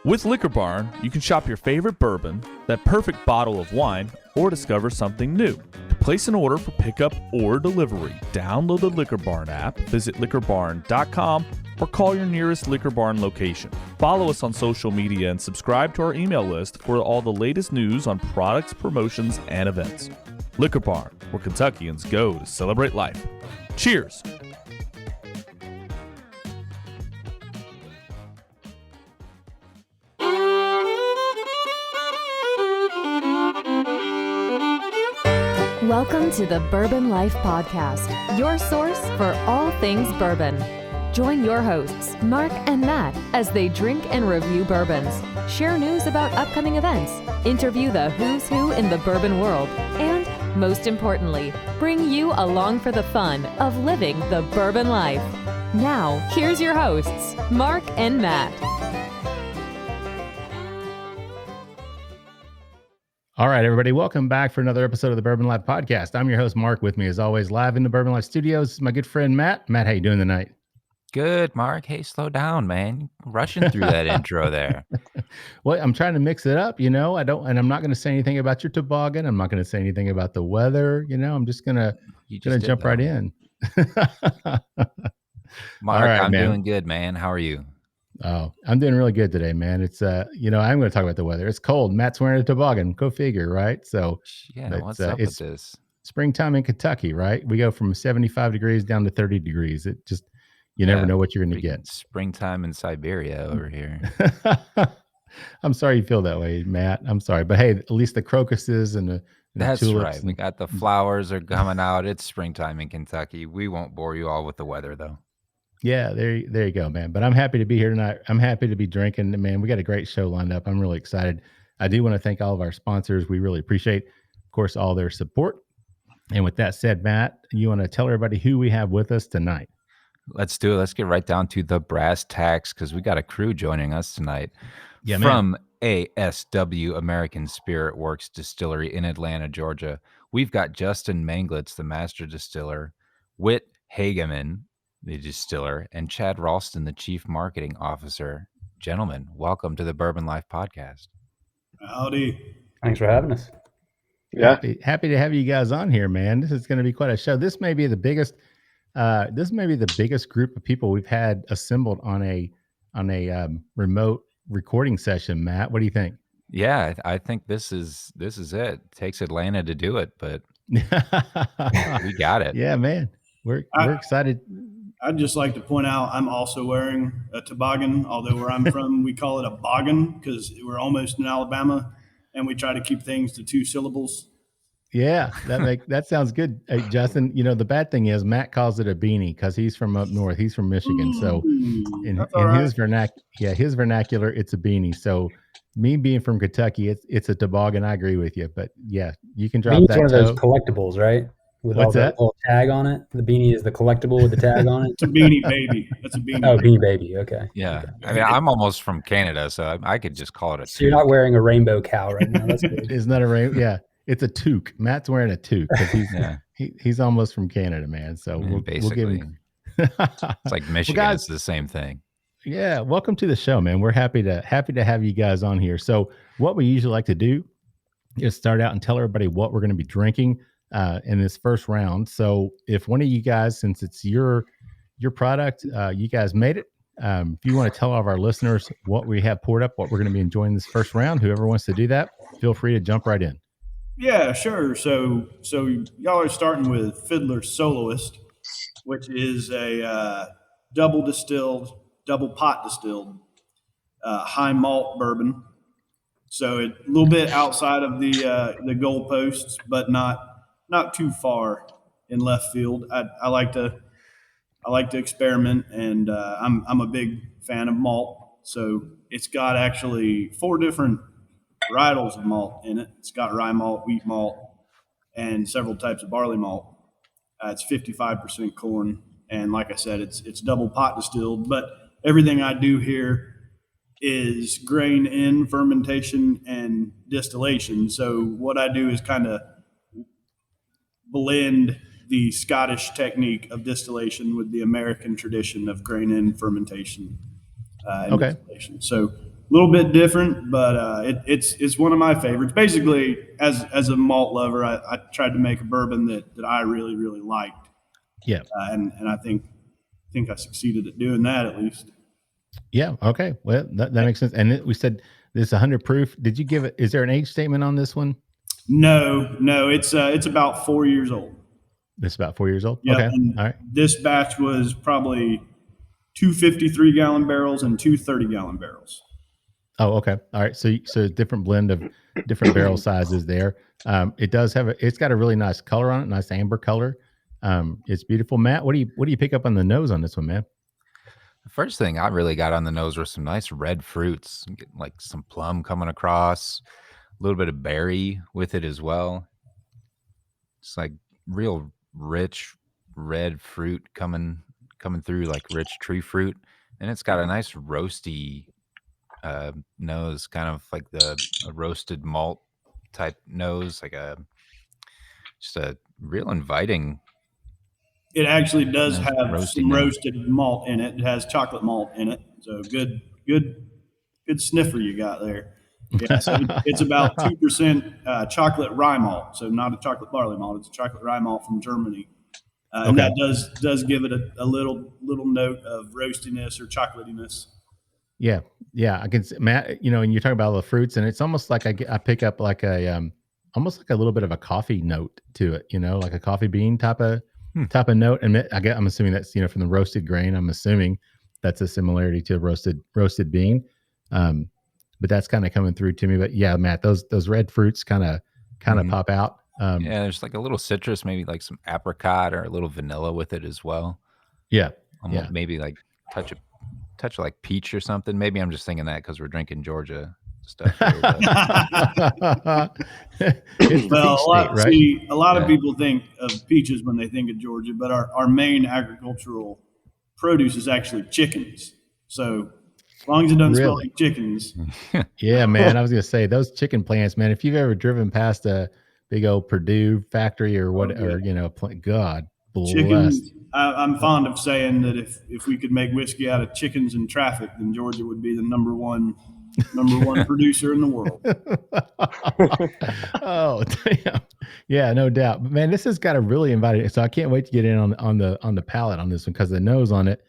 With Liquor Barn, you can shop your favorite bourbon, that perfect bottle of wine, or discover something new. To place an order for pickup or delivery, download the Liquor Barn app, visit liquorbarn.com, or call your nearest Liquor Barn location. Follow us on social media and subscribe to our email list for all the latest news on products, promotions, and events. Liquor Barn, where Kentuckians go to celebrate life. Cheers! Welcome to the Bourbon Life Podcast, your source for all things bourbon. Join your hosts, Mark and Matt, as they drink and review bourbons, share news about upcoming events, interview the who's who in the bourbon world, and, most importantly, bring you along for the fun of living the bourbon life. Now, here's your hosts, Mark and Matt. All right, everybody, welcome back for another episode of the Bourbon Life Podcast. I'm your host, Mark. With me, as always, live in the Bourbon Life Studios, my good friend, Matt. Matt, how you doing tonight? Good, Mark. Hey, slow down, man. Rushing through that intro there. Well, I'm trying to mix it up, and I'm not going to say anything about your toboggan. I'm not going to say anything about the weather. I'm just going to jump right in. Mark, right, I'm doing good, man. How are you? Oh, I'm doing really good today, man. It's, I'm going to talk about the weather. It's cold. Matt's wearing a toboggan. Go figure, right? So, yeah, what's up with this? Springtime in Kentucky, right? We go from 75 degrees down to 30 degrees. It just, you never know what you're going to get. Springtime in Siberia over here. I'm sorry you feel that way, Matt. I'm sorry. But hey, at least the crocuses and the That's tulips right. We got the flowers are coming out. It's springtime in Kentucky. We won't bore you all with the weather, though. Yeah, there you go, man. But I'm happy to be here tonight. I'm happy to be drinking, man. We got a great show lined up. I'm really excited. I do want to thank all of our sponsors. We really appreciate, of course, all their support. And with that said, Matt, you want to tell everybody who we have with us tonight? Let's do it. Let's get right down to the brass tacks because we got a crew joining us tonight. Yeah, from ASW American Spirit Works Distillery in Atlanta, Georgia. We've got Justin Manglitz, the master distiller, Whit Hagemann, the distiller, and Chad Ralston, the chief marketing officer. Gentlemen, welcome to the Bourbon Life Podcast. Howdy. Thanks for having us. Yeah, happy to have you guys on here, man. This is going to be quite a show. This may be the biggest group of people we've had assembled on a remote recording session. Matt, what do you think? Yeah, I think this is it. It takes Atlanta to do it, but we got it. Yeah, man. We're excited. I'd just like to point out I'm also wearing a toboggan, although where I'm from, we call it a boggin because we're almost in Alabama, and we try to keep things to 2 syllables. Yeah, that sounds good. Hey, Justin, the bad thing is Matt calls it a beanie because he's from up north. He's from Michigan. So in his vernacular, it's a beanie. So me being from Kentucky, it's a toboggan. I agree with you. But yeah, you can drop Beanie's that. One of those collectibles, right? With What's all that? The little tag on it. The beanie is the collectible with the tag on it. It's a beanie baby. That's a beanie. Oh, beanie baby. Okay. Yeah. Okay. I mean, I'm almost from Canada, so I could just call it a So you're not wearing a rainbow cow right now. That's good. It's not a rainbow. Yeah. It's a toque. Matt's wearing a toque because he's almost from Canada, man. So we'll give him. It's like Michigan. Well, guys, it's the same thing. Yeah. Welcome to the show, man. We're happy to have you guys on here. So what we usually like to do is start out and tell everybody what we're going to be drinking in this first round. So if one of you guys, since it's your product, you guys made it. If you want to tell all of our listeners what we have poured up, what we're going to be enjoying this first round, whoever wants to do that, feel free to jump right in. Yeah, sure. So y'all are starting with Fiddler Soloist, which is a double pot distilled high malt bourbon. So a little bit outside of the goalposts, but not too far in left field. I like to experiment, and I'm a big fan of malt. So it's got actually 4 different varietals of malt in it. It's got rye malt, wheat malt, and several types of barley malt. It's 55% corn, and like I said, it's double pot distilled. But everything I do here is grain in fermentation and distillation. So what I do is kind of blend the Scottish technique of distillation with the American tradition of grain in fermentation and distillation. So little bit different, but it's one of my favorites. Basically, as a malt lover, I tried to make a bourbon that I really, really liked. Yeah. And I think I succeeded at doing that at least. Yeah. Okay. Well, that makes sense. And we said this 100 proof. Did you give it? Is there an age statement on this one? No. It's about 4 years old. It's about 4 years old. Yeah. Okay. All right. This batch was probably 2 53-gallon barrels and 2 30-gallon barrels. Oh, okay. All right. So different blend of different barrel sizes there. It does have it's got a really nice color on it, nice amber color. It's beautiful. Matt, what do you pick up on the nose on this one, man? The first thing I really got on the nose were some nice red fruits, like some plum coming across, a little bit of berry with it as well. It's like real rich red fruit coming through, like rich tree fruit, and it's got a nice roasty nose, kind of like a roasted malt type nose, like just a real inviting. It actually does have some nose. roasted malt in it. It has chocolate malt in it. So good sniffer you got there. Yeah, so it's about 2% chocolate rye malt. So not a chocolate barley malt. It's a chocolate rye malt from Germany. And that does give it a little note of roastiness or chocolatiness. Yeah. I can see, Matt, and you're talking about all the fruits, and it's almost like I pick up like almost like a little bit of a coffee note to it, like a coffee bean type of note. And I'm assuming that's, from the roasted grain. I'm assuming that's a similarity to a roasted bean. But that's kind of coming through to me. But yeah, Matt, those red fruits kind of pop out. Yeah, there's like a little citrus, maybe like some apricot or a little vanilla with it as well. Yeah. Maybe like touch of like peach or something. Maybe I'm just thinking that because we're drinking Georgia stuff here, a lot of people think of peaches when they think of Georgia, but our main agricultural produce is actually chickens. So as long as it doesn't smell like chickens. Yeah, man. I was going to say those chicken plants, man, if you've ever driven past a big old Purdue factory or what, God bless. Chickens. I'm fond of saying that if we could make whiskey out of chickens and traffic, then Georgia would be the number one producer in the world. Oh, damn. Yeah, no doubt. But man, this has got a really inviting. So I can't wait to get in on the palate on this one, because the nose on it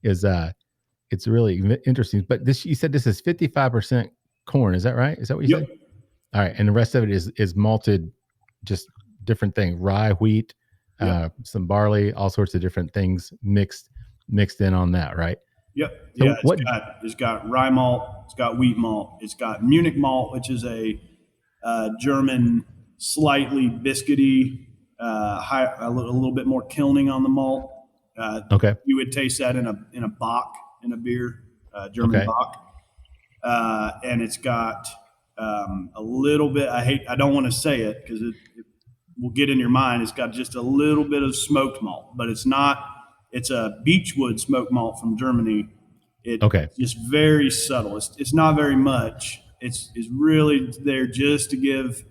is it's really interesting. But you said this is 55% corn. Is that right? Is that what you said? All right, and the rest of it is malted, just different things: rye, wheat, some barley, all sorts of different things mixed in on that, right? Yep. So yeah, it's got rye malt, it's got wheat malt, it's got Munich malt, which is a German, slightly biscuity, a little bit more kilning on the malt. Okay. You would taste that in a Bock, in a beer, German Bock. And it's got a little bit. I don't want to say it because it will get in your mind. It's got just a little bit of smoked malt, but it's not. It's a Beechwood smoked malt from Germany. It's just very subtle. It's not very much. It's really there just to give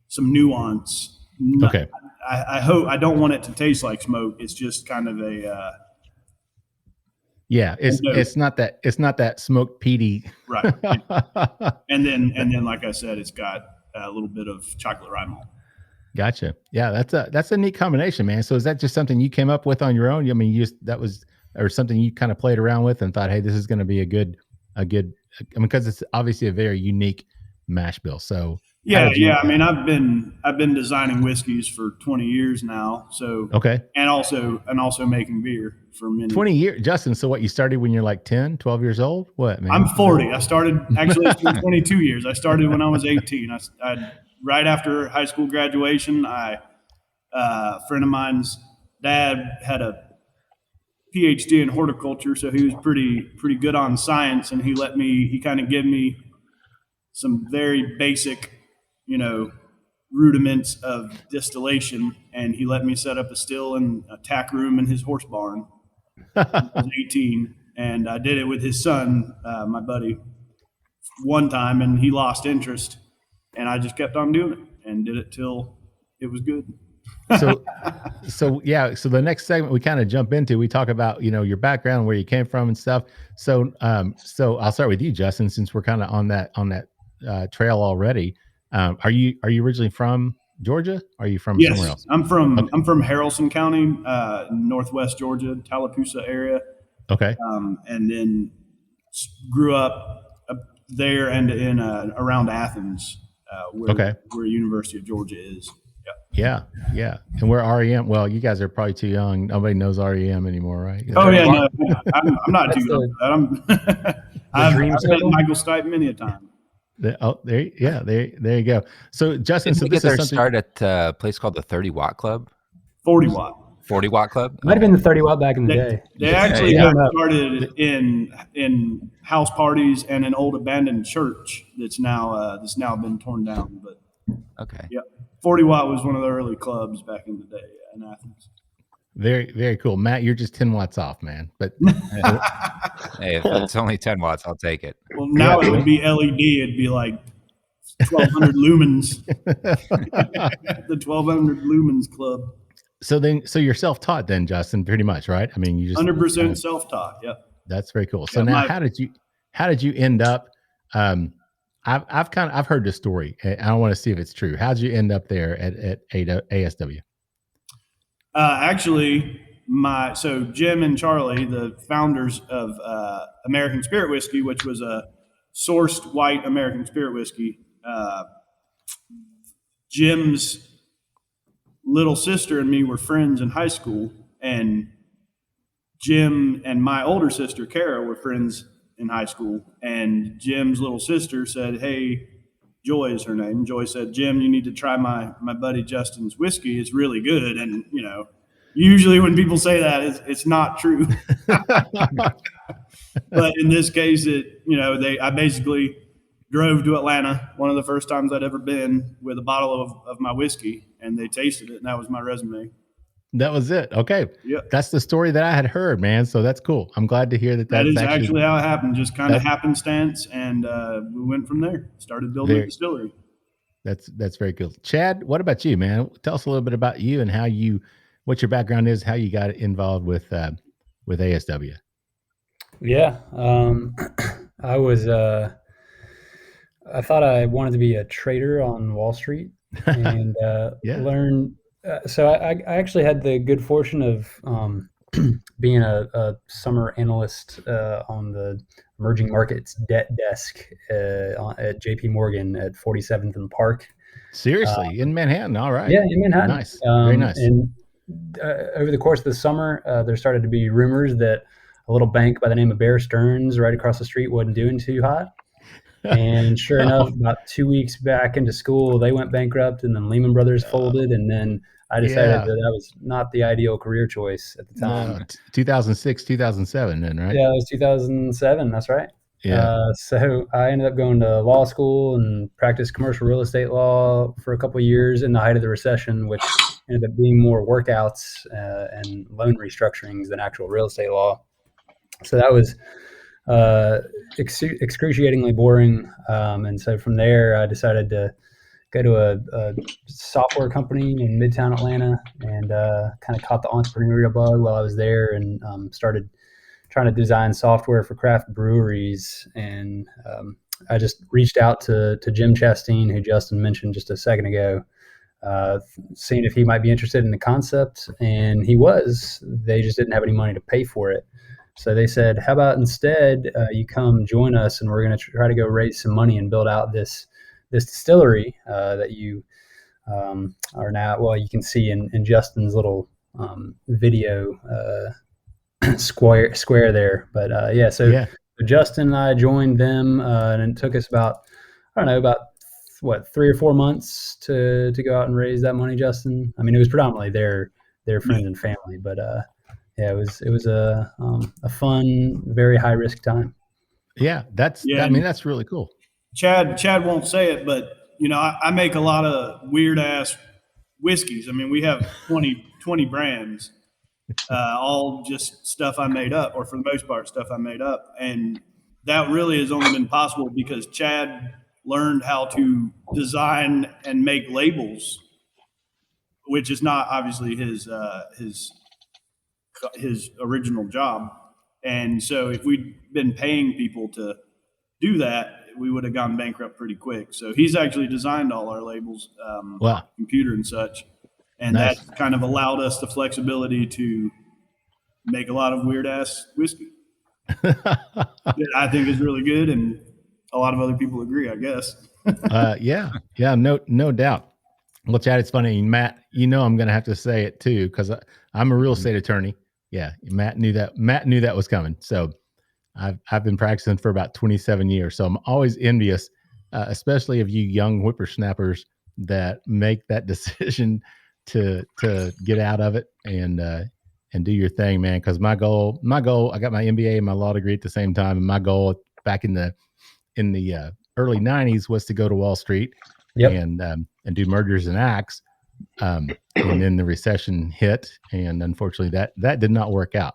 some nuance. Okay. I hope I don't want it to taste like smoke. It's just kind of a. Yeah, it's not that smoked peaty. Right. and then like I said, it's got a little bit of chocolate rye malt. Gotcha. Yeah, that's a neat combination, man. So is that just something you came up with on your own? I mean, or something you kind of played around with and thought, hey, this is going to be a good. I mean, because it's obviously a very unique mash bill. So yeah. I mean, I've been designing whiskeys for 20 years now. So and also making beer for many 20 years, Justin. So what, you started when you're like 10, 12 years old? What, man? I'm 40. I started actually it's been 22 years. I started when I was 18. I right after high school graduation, a friend of mine's dad had a PhD in horticulture, so he was pretty good on science, and he kind of gave me some very basic, rudiments of distillation, and he let me set up a still and a tack room in his horse barn. I was 18, and I did it with his son, my buddy, one time, and he lost interest. And I just kept on doing it and did it till it was good. So yeah. So the next segment we kind of jump into, we talk about, your background, where you came from and stuff. So, so I'll start with you, Justin, since we're kind of on that trail already. Are you originally from Georgia? Are you from somewhere else? I'm from Haralson County, Northwest Georgia, Tallapoosa area. Okay. And then grew up there and in around Athens, where University of Georgia is. Yeah. And we're REM. Well, you guys are probably too young. Nobody knows REM anymore, right? Oh yeah, no, I'm not too young. I've met Michael Stipe many a time. There you go. So Justin, Didn't they get their start at a place called the 30 Watt Club? 40 Watt. 40 Watt Club? Might have been the 30 watt back in the day. They actually got started in house parties and an old abandoned church that's now been torn down. But okay, yeah, 40 Watt was one of the early clubs back in the day in Athens. Very, very cool. Matt, you're just 10 watts off, man. But hey, if it's only 10 watts, I'll take it. Well, now it would be LED. It'd be like 1,200 lumens. The 1,200 lumens club. So you're self-taught then, Justin, pretty much, right? I mean, you just 100% self-taught. Yep. That's very cool. So now, how did you end up? I've heard this story. I want to see if it's true. How did you end up there at ASW? Actually, so Jim and Charlie, the founders of American Spirit Whiskey, which was a sourced white American Spirit Whiskey, Jim's little sister and me were friends in high school, and Jim and my older sister, Kara, were friends in high school, and Jim's little sister said, hey, Joy is her name. Joy said, Jim, you need to try my buddy Justin's whiskey. It's really good. And, usually when people say that, it's not true. But in this case, I basically drove to Atlanta, one of the first times I'd ever been, with a bottle of my whiskey, and they tasted it, and that was my resume. That was it. Okay. Yep. That's the story that I had heard, man. So that's cool. I'm glad to hear that. That is actually how it happened. Just kind of happenstance. And we went from there, started building a distillery. That's very cool. Chad, what about you, man? Tell us a little bit about you and what your background is, how you got involved with ASW. Yeah. I thought I wanted to be a trader on Wall Street and learn. So I actually had the good fortune of being a summer analyst on the emerging markets debt desk at JP Morgan at 47th and Park. Seriously, in Manhattan. All right. Yeah, in Manhattan. Nice. Very nice. And over the course of the summer, there started to be rumors that a little bank by the name of Bear Stearns right across the street wasn't doing too hot. And sure enough, about 2 weeks back into school, they went bankrupt, and then Lehman Brothers folded, and then I decided that was not the ideal career choice at the time. No, 2006, 2007 then, right? Yeah, it was 2007. That's right. Yeah. So I ended up going to law school and practiced commercial real estate law for a couple of years in the height of the recession, which ended up being more workouts and loan restructurings than actual real estate law. So that was excruciatingly boring. And so from there, I decided to go to a software company in Midtown Atlanta and kind of caught the entrepreneurial bug while I was there and started trying to design software for craft breweries. And I just reached out to Jim Chastain, who Justin mentioned just a second ago, seeing if he might be interested in the concept. And he was. They just didn't have any money to pay for it. So they said, how about instead you come join us, and we're going to try to go raise some money and build out this distillery that you are now, well, you can see in Justin's little video square there. But so Justin and I joined them, and it took us about 3 or 4 months to go out and raise that money, Justin. I mean, it was predominantly their friends and family, but it was a fun, very high risk time. Yeah, I mean, that's really cool. Chad won't say it, but I make a lot of weird ass whiskeys. I mean, we have 20 brands, all just stuff I made up, or for the most part, stuff I made up. And that really has only been possible because Chad learned how to design and make labels which is not obviously his original job. And so if we'd been paying people to do that, we would have gone bankrupt pretty quick. So he's actually designed all our labels, Wow. computer and such. And Nice. that kind of allowed us the flexibility to make a lot of weird ass whiskey that I think is really good. And a lot of other people agree, I guess. Yeah, no doubt. Well, Chad, it's funny, Matt. I'm going to have to say it too because I'm a real estate attorney. Yeah, Matt knew that. Matt knew that was coming. So I've been practicing for about 27 years. So I'm always envious, especially of you young whippersnappers that make that decision to get out of it and do your thing, man. Because my goal, I got my MBA and my law degree at the same time, and my goal back in the early 90s was to go to Wall Street. Yep. And do mergers and acts. And then the recession hit, and unfortunately that did not work out.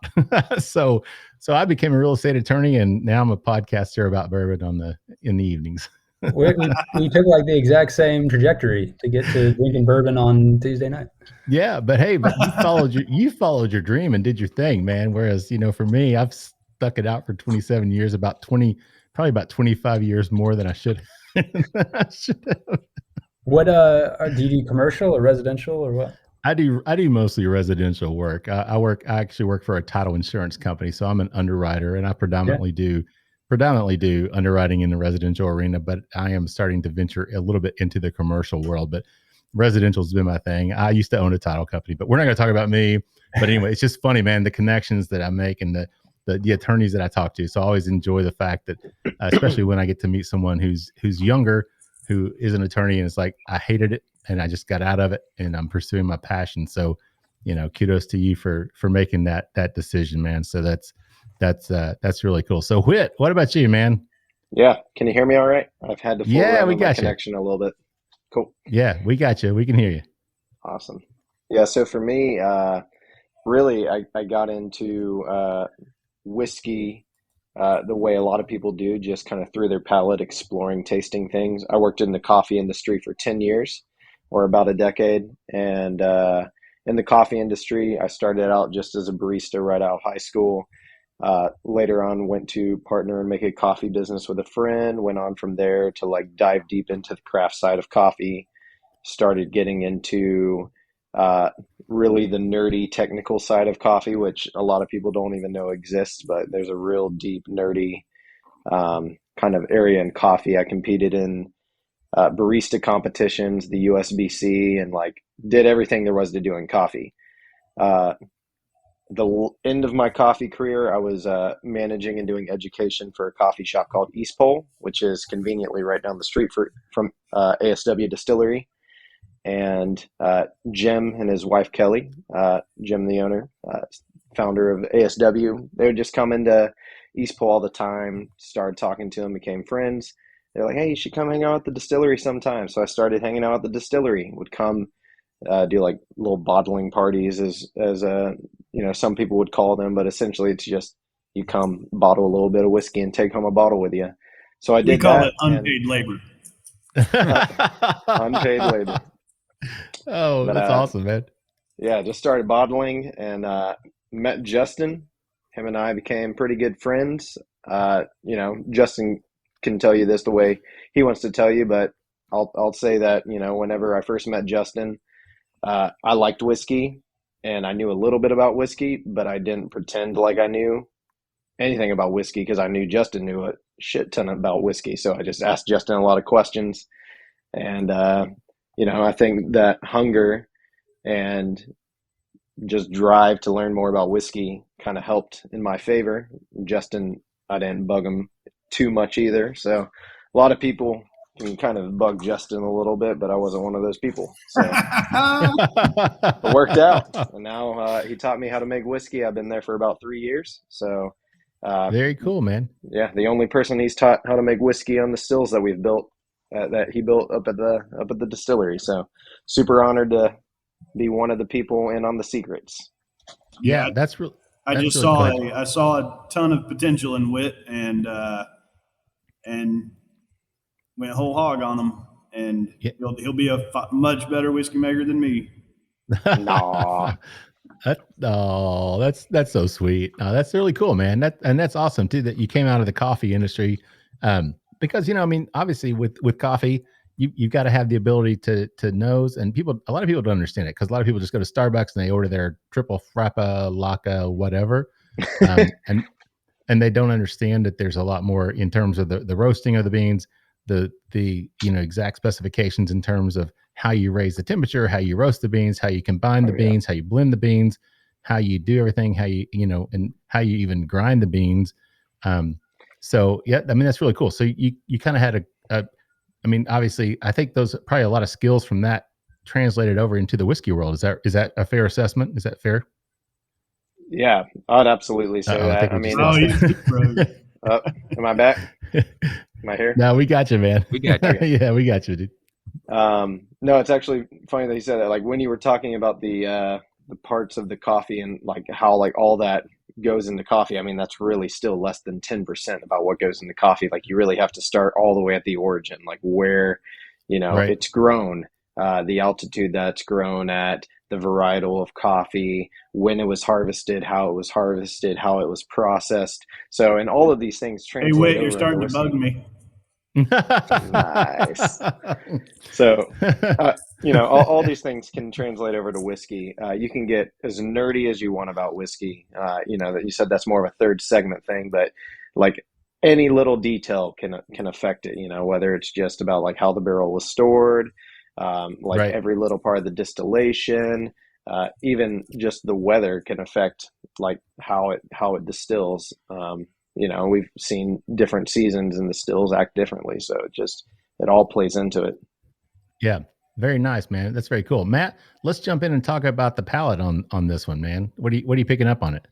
So I became a real estate attorney, and now I'm a podcaster about bourbon in the evenings. we took like the exact same trajectory to get to drinking bourbon on Tuesday night. Yeah, but hey, you followed your dream and did your thing, man. Whereas, for me, I've stuck it out for 27 years, probably about 25 years more than I should have. What do you do, commercial or residential or what? I do mostly residential work. I actually work for a title insurance company, so I'm an underwriter, and I predominantly do underwriting in the residential arena, but I am starting to venture a little bit into the commercial world. But residential has been my thing. I used to own a title company, but we're not going to talk about me. But anyway, it's just funny, man, the connections that I make and the attorneys that I talk to. So I always enjoy the fact that, especially when I get to meet someone who's younger, who is an attorney, and it's like, I hated it and I just got out of it and I'm pursuing my passion. So, kudos to you for making that decision, man. So that's really cool. So Whit, what about you, man? Yeah. Can you hear me all right? I've had to we got connection a little bit. Cool. Yeah, we got you. We can hear you. Awesome. Yeah. So for me, really, I got into whiskey the way a lot of people do, just kind of through their palate, exploring, tasting things. I worked in the coffee industry for 10 years or about a decade. And in the coffee industry, I started out just as a barista right out of high school. Later on, went to partner and make a coffee business with a friend, went on from there to like dive deep into the craft side of coffee, started getting into really the nerdy technical side of coffee, which a lot of people don't even know exists, but there's a real deep nerdy kind of area in coffee. I competed in barista competitions, the USBC, and like did everything there was to do in coffee. The end of my coffee career, I was managing and doing education for a coffee shop called East Pole, which is conveniently right down the street from ASW Distillery. And Jim and his wife, Kelly, Jim, the owner, founder of ASW, they would just come into East Pole all the time, started talking to him, became friends. They're like, hey, you should come hang out at the distillery sometime. So I started hanging out at the distillery, would come do like little bottling parties as some people would call them, but essentially it's just you come bottle a little bit of whiskey and take home a bottle with you. So I did that. We call it unpaid labor. Unpaid labor. Oh, that's awesome, man. Yeah, just started bottling and met Justin. Him and I became pretty good friends. Justin can tell you this the way he wants to tell you, but I'll say that, whenever I first met Justin, I liked whiskey and I knew a little bit about whiskey, but I didn't pretend like I knew anything about whiskey because I knew Justin knew a shit ton about whiskey. So I just asked Justin a lot of questions. And, I think that hunger and just drive to learn more about whiskey kind of helped in my favor. Justin, I didn't bug him too much either. So a lot of people can kind of bug Justin a little bit, but I wasn't one of those people. So it worked out. And now he taught me how to make whiskey. I've been there for about 3 years. So very cool, man. Yeah. The only person he's taught how to make whiskey on the stills that we've built, that he built up at the distillery. So super honored to be one of the people in on the secrets. Yeah, that's real. I just I saw a ton of potential in Whit and went whole hog on him, and he'll be a much better whiskey maker than me. Nah. That's so sweet. That's really cool, man. That's awesome too that you came out of the coffee industry, because I mean, obviously with coffee, you've got to have the ability to nose, and a lot of people don't understand it because a lot of people just go to Starbucks and they order their triple frappa, laca, whatever, and they don't understand that there's a lot more in terms of the roasting of the beans, the exact specifications in terms of how you raise the temperature, how you roast the beans, how you combine the beans, how you blend the beans, how you do everything, how you and how you even grind the beans. So yeah, I mean, that's really cool. So you kind of had I mean, obviously I think those probably a lot of skills from that translated over into the whiskey world. Is that a fair assessment? Is that fair? Yeah, I'd absolutely say that. I mean, am I back? Am I here? No, we got you, man. We got you. Yeah, we got you, dude. No, it's actually funny that you said that. Like when you were talking about the parts of the coffee and like how like all that goes into coffee, I mean, that's really still less than 10% about what goes into coffee. Like you really have to start all the way at the origin, like where, Right. it's grown, the altitude that's grown at, the varietal of coffee, when it was harvested, how it was harvested, how it was processed. So, and all of these things Hey, translate. Whit, over you're starting to into bug whiskey. me. Nice. So, all these things can translate over to whiskey. You can get as nerdy as you want about whiskey. That you said that's more of a third segment thing, but like any little detail can affect it. Whether it's just about like how the barrel was stored, Right. every little part of the distillation, even just the weather can affect like how it distills. We've seen different seasons and the stills act differently. So it all plays into it. Yeah. Very nice, man. That's very cool. Matt, let's jump in and talk about the palate on this one, man. What are you picking up on it?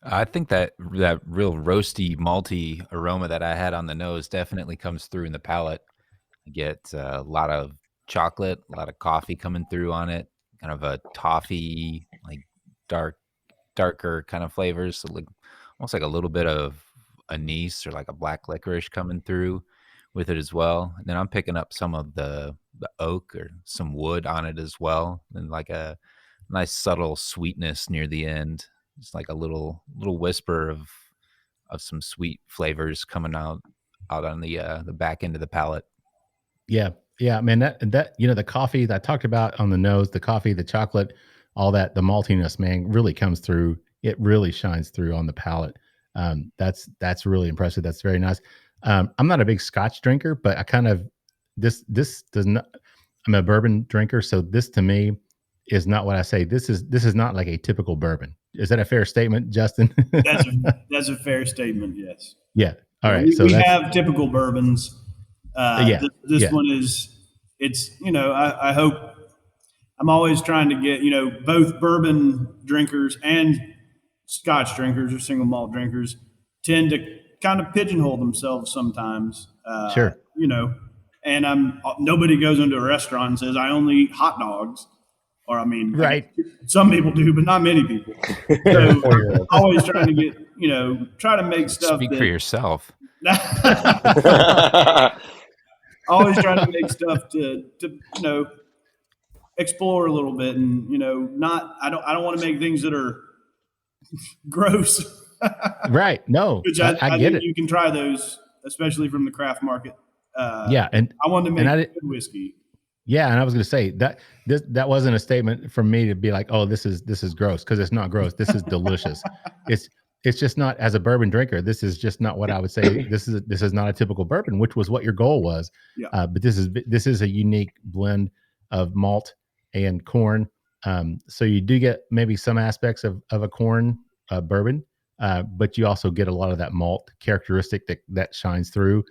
I think that real roasty, malty aroma that I had on the nose definitely comes through in the palate. I get a lot of chocolate, a lot of coffee coming through on it, kind of a toffee, like darker kind of flavors. So like almost like a little bit of anise or like a black licorice coming through with it as well. And then I'm picking up some of the oak or some wood on it as well, and like a nice subtle sweetness near the end. It's like a little whisper of some sweet flavors coming out on the back end of the palate. Yeah. Yeah, man, that the coffee that I talked about on the nose, the coffee, the chocolate, all that, the maltiness, man, really comes through. It really shines through on the palate. That's really impressive. That's very nice. I'm not a big Scotch drinker, but I kind of this does not. I'm a bourbon drinker, so this to me is not what I say. This is not like a typical bourbon. Is that a fair statement, Justin? That's a fair statement. Yes. Yeah. All right. We have typical bourbons. This one is. It's I hope. I'm always trying to get both bourbon drinkers and Scotch drinkers or single malt drinkers tend to kind of pigeonhole themselves sometimes. Sure. And nobody goes into a restaurant and says, I only eat hot dogs. Or, I mean, right. Some people do, but not many people. So always trying to get, try to make stuff. Speak for yourself. Always trying to make stuff to explore a little bit and, I don't want to make things that are gross. Right. No, Which I get think it. You can try those, especially from the craft market. And I wanted to make good whiskey. Yeah, and I was going to say that wasn't a statement from me to be like, oh, this is gross, because it's not gross. This is delicious. It's just not, as a bourbon drinker, this is just not what I would say. This is not a typical bourbon, which was what your goal was. Yeah. But this is a unique blend of malt and corn. So you do get maybe some aspects of a corn bourbon, but you also get a lot of that malt characteristic that shines through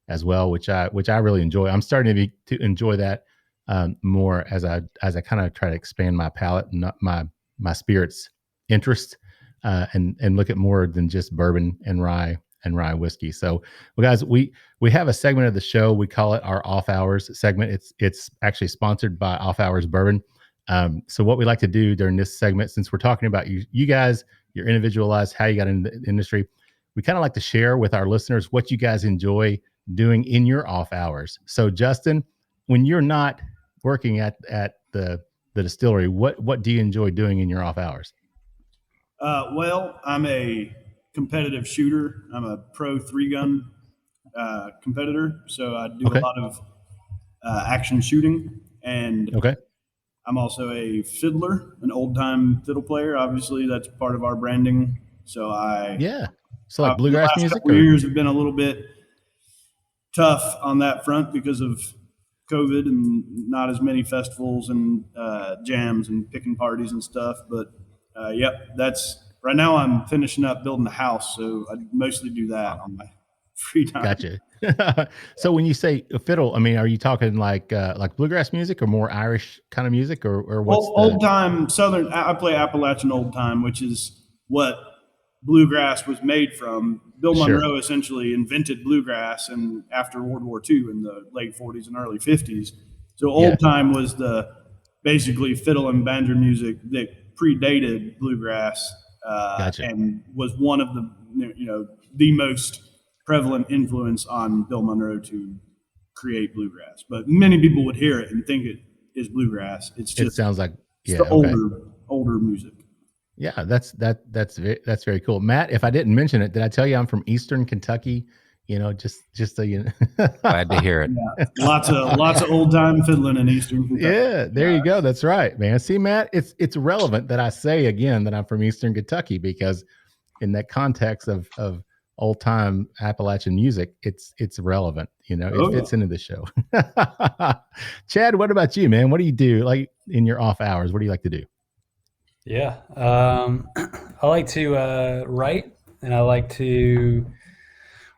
as well, which I really enjoy. I'm starting to enjoy that more as I kind of try to expand my palate and my spirits interest, and look at more than just bourbon and rye whiskey. So, well, guys, we have a segment of the show. We call it our off hours segment. It's actually sponsored by Off Hours Bourbon. So what we like to do during this segment, since we're talking about you guys, your individualized, how you got into the industry, we kind of like to share with our listeners what you guys enjoy doing in your off hours. So, Justin, when you're not working at the the distillery. What do you enjoy doing in your off hours? Well, I'm a competitive shooter. I'm a pro 3-gun competitor, so I do a lot of action shooting, and I'm also a fiddler, an old-time fiddle player. Obviously, that's part of our branding. So so like bluegrass the last music. Couple years have been a little bit tough on that front because of COVID and not as many festivals and jams and picking parties and stuff. But that's right now. I'm finishing up building a house, so I mostly do that on my free time. Gotcha. So when you say a fiddle, I mean, are you talking like bluegrass music or more Irish kind of music, or what's old time Southern? I play Appalachian old time, which is what bluegrass was made from. Bill Monroe essentially invented bluegrass, and after World War II in the late 40s and early 50s. So old time was the basically fiddle and banjo music that predated bluegrass, and was one of the most prevalent influence on Bill Monroe to create bluegrass. But many people would hear it and think it is bluegrass. It's just, it sounds like the older music. Yeah, that's very cool. Matt, if I didn't mention it, did I tell you I'm from Eastern Kentucky? Just so you know. Glad to hear it. Yeah. Lots of old time fiddling in Eastern Kentucky. Yeah, there you go. That's right, man. See, Matt, it's relevant that I say again that I'm from Eastern Kentucky, because in that context of old time Appalachian music, it's relevant. It fits into the show. Chad, what about you, man? What do you do like in your off hours? What do you like to do? Yeah. I like to write, and I like to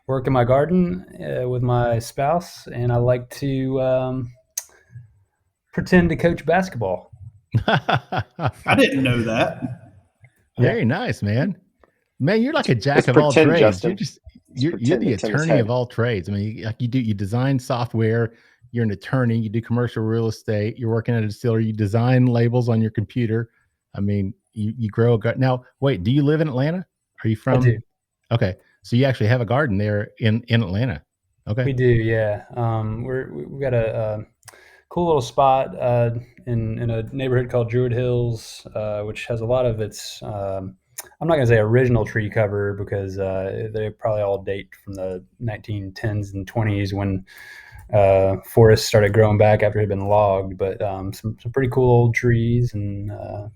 work in my garden with my spouse, and I like to pretend to coach basketball. I didn't know that. Very nice, man. Man, you're like a jack of all trades. Justin. You're the attorney of all trades. I mean, you design software. You're an attorney. You do commercial real estate. You're working at a distillery. You design labels on your computer. I mean, you grow a garden. Now, wait, do you live in Atlanta? Are you from? I do. Okay, so you actually have a garden there in Atlanta. Okay, we do. Yeah, we've got a cool little spot in a neighborhood called Druid Hills, which has a lot of its. I'm not going to say original tree cover, because they probably all date from the 1910s and 20s when forests started growing back after it had been logged. But some pretty cool old trees, and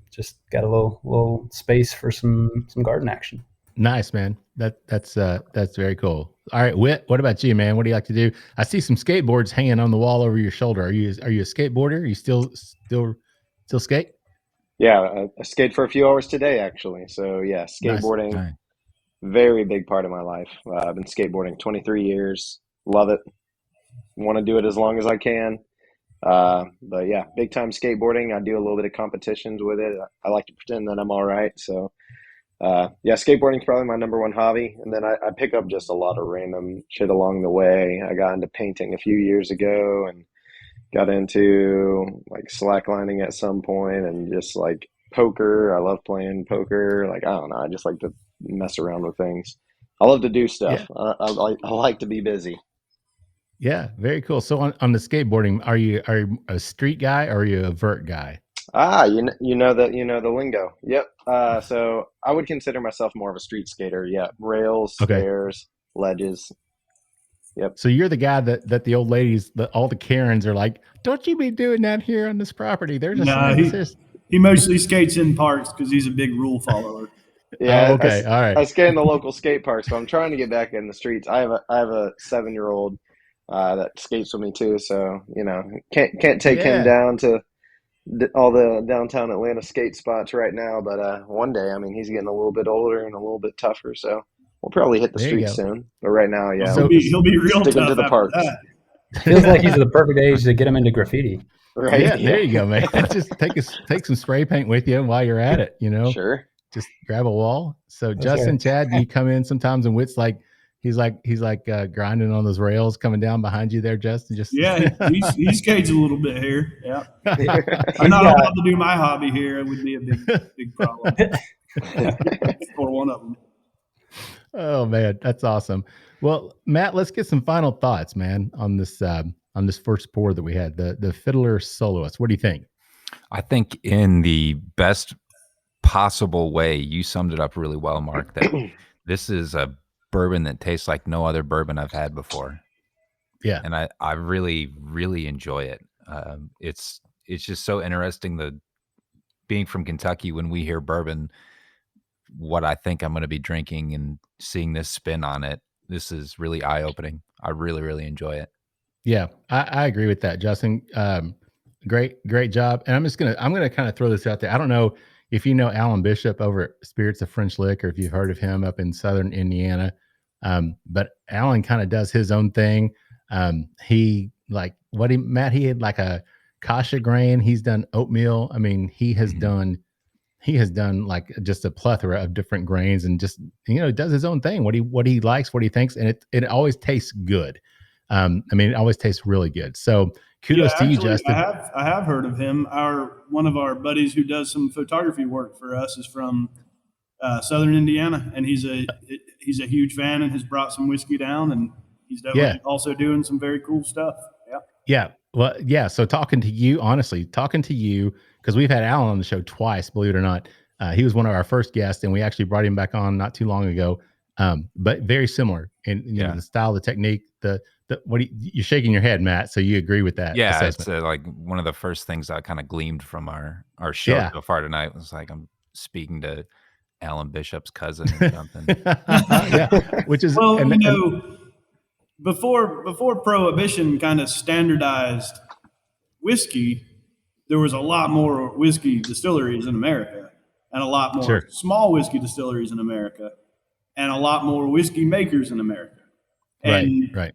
just got a little space for some garden action. Nice, man. That's very cool. All right, Whit, what about you, man? What do you like to do? I see some skateboards hanging on the wall over your shoulder. Are you a skateboarder? Are you still skate? Yeah, I skated for a few hours today, actually. So yeah, skateboarding, Nice. very big part of my life. I've been skateboarding 23 years. Love it. Want to do it as long as I can. But yeah, big time skateboarding. I do a little bit of competitions with it. I like to pretend that I'm all right. So skateboarding is probably my number one hobby. And then I pick up just a lot of random shit along the way. I got into painting a few years ago, and got into like slacklining at some point, and just like poker. I love playing poker. Like, I don't know. I just like to mess around with things. I love to do stuff. Yeah. I like to be busy. Yeah, very cool. So on the skateboarding, are you a street guy or are you a vert guy? You know the lingo. Yep. So I would consider myself more of a street skater. Yeah, rails, stairs, ledges. Yep. So you're the guy that the old ladies, all the Karens are like, don't you be doing that here on this property. They're just he mostly skates in parks because he's a big rule follower. Yeah. All right. I skate in the local skate park, so I'm trying to get back in the streets. I have a 7-year-old that skates with me too, so can't take him down to all the downtown Atlanta skate spots right now. But one day, I mean, he's getting a little bit older and a little bit tougher, so we'll probably hit the streets soon. But right now, so he'll be real sticking tough to the parks. Feels like he's the perfect age to get him into graffiti. Right. Yeah, there you go, man. Just take some spray paint with you while you're at it. Sure. Just grab a wall. So Justin, Chad, do you come in sometimes and Whit's like he's grinding on those rails coming down behind you there, Justin? He skates a little bit here. Yeah. I'm not allowed to do my hobby here. It would be a big problem for one of them. Oh man, that's awesome. Well, Matt, let's get some final thoughts, man, on this first pour that we had, the Fiddler Soloist. What do you think? I think in the best possible way, you summed it up really well, Mark, that this is a bourbon that tastes like no other bourbon I've had before. Yeah. And I really, really enjoy it. It's just so interesting, being from Kentucky, when we hear bourbon, what I think I'm going to be drinking and seeing this spin on it. This is really eye-opening. I really, really enjoy it. Yeah, I agree with that, Justin. Great job. And I'm gonna kind of throw this out there. I don't know if you know Alan Bishop over at Spirits of French Lick, or if you've heard of him up in Southern Indiana. But Alan kind of does his own thing. He Matt, he had like a kasha grain. He's done oatmeal. I mean, he has done like just a plethora of different grains, and just, does his own thing, what he likes, what he thinks. And it always tastes good. I mean, it always tastes really good. So kudos to you, Justin. I have heard of him. One of our buddies who does some photography work for us is from Southern Indiana, and he's a huge fan and has brought some whiskey down, and he's definitely also doing some very cool stuff. Yeah. Yeah. Well, yeah. So talking to you, because we've had Alan on the show twice, believe it or not. He was one of our first guests, and we actually brought him back on not too long ago. But very similar in the style, the technique, you're shaking your head, Matt. So you agree with that? Yeah, assessment. it's like one of the first things that kind of gleamed from our show so far tonight was like, I'm speaking to Alan Bishop's cousin or something. Yeah, which is before Prohibition kind of standardized whiskey, there was a lot more whiskey distilleries in America, and a lot more small whiskey distilleries in America, and a lot more whiskey makers in America. And right.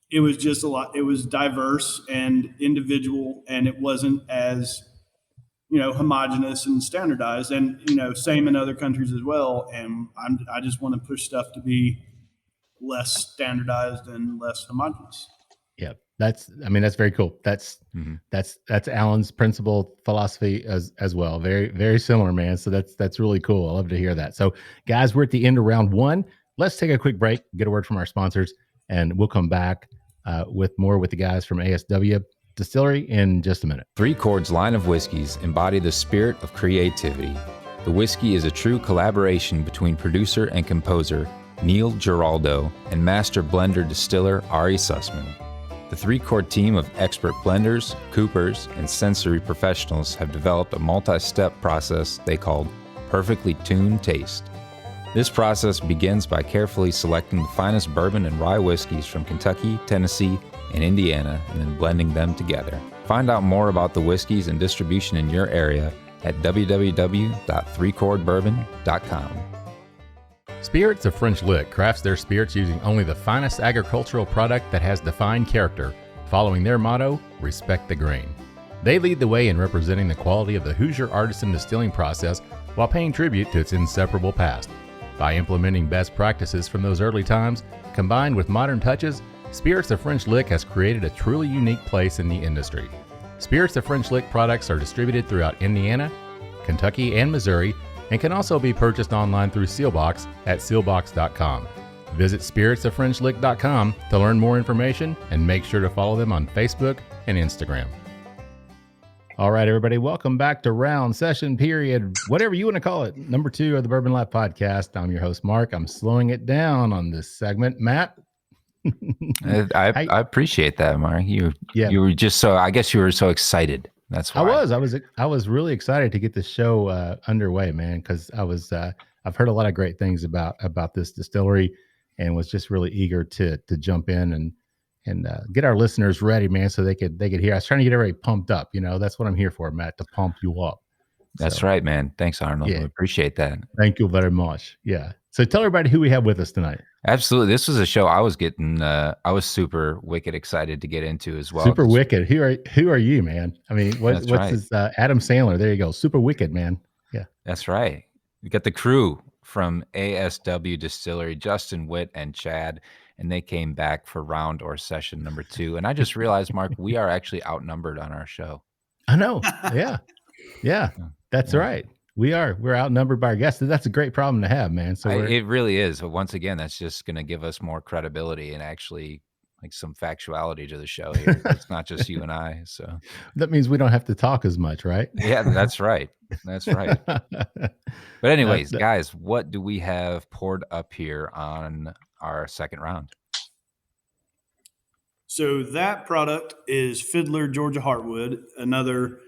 It was just a lot. It was diverse and individual, and it wasn't as, homogenous and standardized. And, same in other countries as well. And I just want to push stuff to be less standardized and less homogenous. Yeah, that's very cool. That's Alan's principal philosophy as well. Very, very similar, man. So that's really cool. I love to hear that. So guys, we're at the end of round one. Let's take a quick break, get a word from our sponsors, and we'll come back with more with the guys from ASW Distillery in just a minute. Three Chord's line of whiskeys embody the spirit of creativity. The whiskey is a true collaboration between producer and composer Neil Giraldo and master blender distiller Ari Sussman. The Three Chord team of expert blenders, coopers, and sensory professionals have developed a multi-step process they call Perfectly Tuned Taste. This process begins by carefully selecting the finest bourbon and rye whiskeys from Kentucky, Tennessee, and Indiana, and then blending them together. Find out more about the whiskeys and distribution in your area at www.threechordbourbon.com. Spirits of French Lick crafts their spirits using only the finest agricultural product that has defined character, following their motto, respect the grain. They lead the way in representing the quality of the Hoosier artisan distilling process while paying tribute to its inseparable past. By implementing best practices from those early times, combined with modern touches, Spirits of French Lick has created a truly unique place in the industry. Spirits of French Lick products are distributed throughout Indiana, Kentucky, and Missouri, and can also be purchased online through Sealbox at sealbox.com. Visit spiritsofFrenchlick.com to learn more information, and make sure to follow them on Facebook and Instagram. All right, everybody, welcome back to round, session, period, whatever you want to call it. Number 2 of the Bourbon Life Podcast. I'm your host, Mark. I'm slowing it down on this segment. Matt? I appreciate that, Mark. You were just I guess you were so excited. That's why. I was really excited to get the show underway, man, because I've heard a lot of great things about this distillery, and was just really eager to jump in and get our listeners ready, man, so they could hear. I was trying to get everybody pumped up. That's what I'm here for, Matt, to pump you up. That's right, man. Thanks, Arnold. Yeah. We appreciate that. Thank you very much. Yeah. So tell everybody who we have with us tonight. Absolutely. This was a show I was super wicked excited to get into as well. Super wicked. Who are you, man? I mean, what's right. this? Adam Sandler. There you go. Super wicked, man. Yeah. That's right. We got the crew from ASW Distillery, Justin, Whit, and Chad, and they came back for round or session number 2. And I just realized, Mark, we are actually outnumbered on our show. I know. Yeah. Yeah. That's right. We're outnumbered by our guests. That's a great problem to have, man. So it really is. But once again, that's just going to give us more credibility and actually like some factuality to the show here. It's not just you and I. So That means we don't have to talk as much, right? yeah, that's right. That's right. But anyways, guys, what do we have poured up here on our second round? So that product is Fiddler Georgia Heartwood, another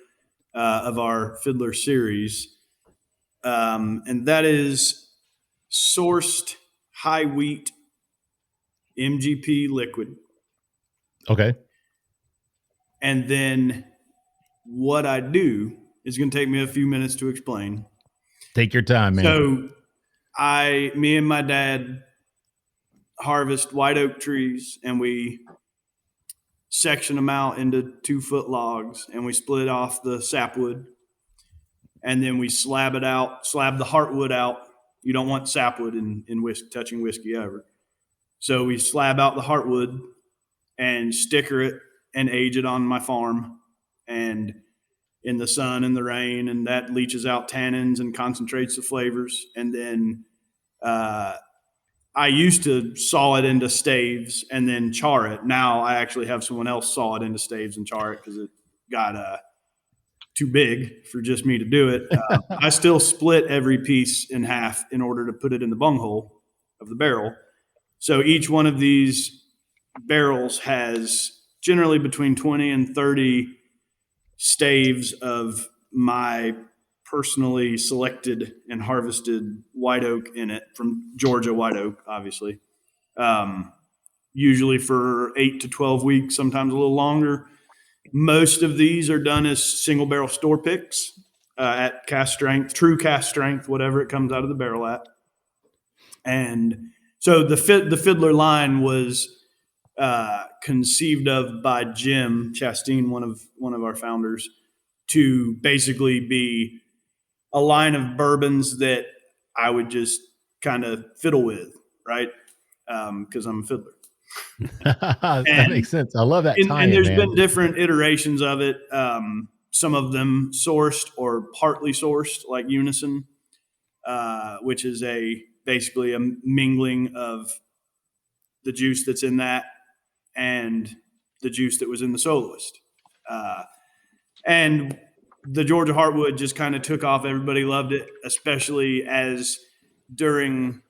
of our Fiddler series. And that is sourced high wheat MGP liquid. Okay. And then what I do is going to take me a few minutes to explain. Take your time, man. So me and my dad harvest white oak trees, and we section them out into 2-foot logs, and we split off the sapwood, and then we slab the heartwood out. You don't want sapwood in whiskey, touching whiskey ever. So we slab out the heartwood and sticker it and age it on my farm and in the sun and the rain, and that leaches out tannins and concentrates the flavors. And then I used to saw it into staves and then char it. Now I actually have someone else saw it into staves and char it because it got too big for just me to do it. I still split every piece in half in order to put it in the bunghole of the barrel. So each one of these barrels has generally between 20 and 30 staves of my personally selected and harvested white oak in it, from Georgia white oak, obviously. Usually for 8 to 12 weeks, sometimes a little longer. Most of these are done as single barrel store picks at cast strength, true cast strength, whatever it comes out of the barrel at. And so the Fiddler line was conceived of by Jim Chastain, one of our founders, to basically be a line of bourbons that I would just kind of fiddle with, right? Because I'm a fiddler. That makes sense. I love that. And there's been different iterations of it. Some of them sourced or partly sourced, like Unison, which is basically a mingling of the juice that's in that and the juice that was in the Soloist. And the Georgia Heartwood just kind of took off. Everybody loved it, especially as during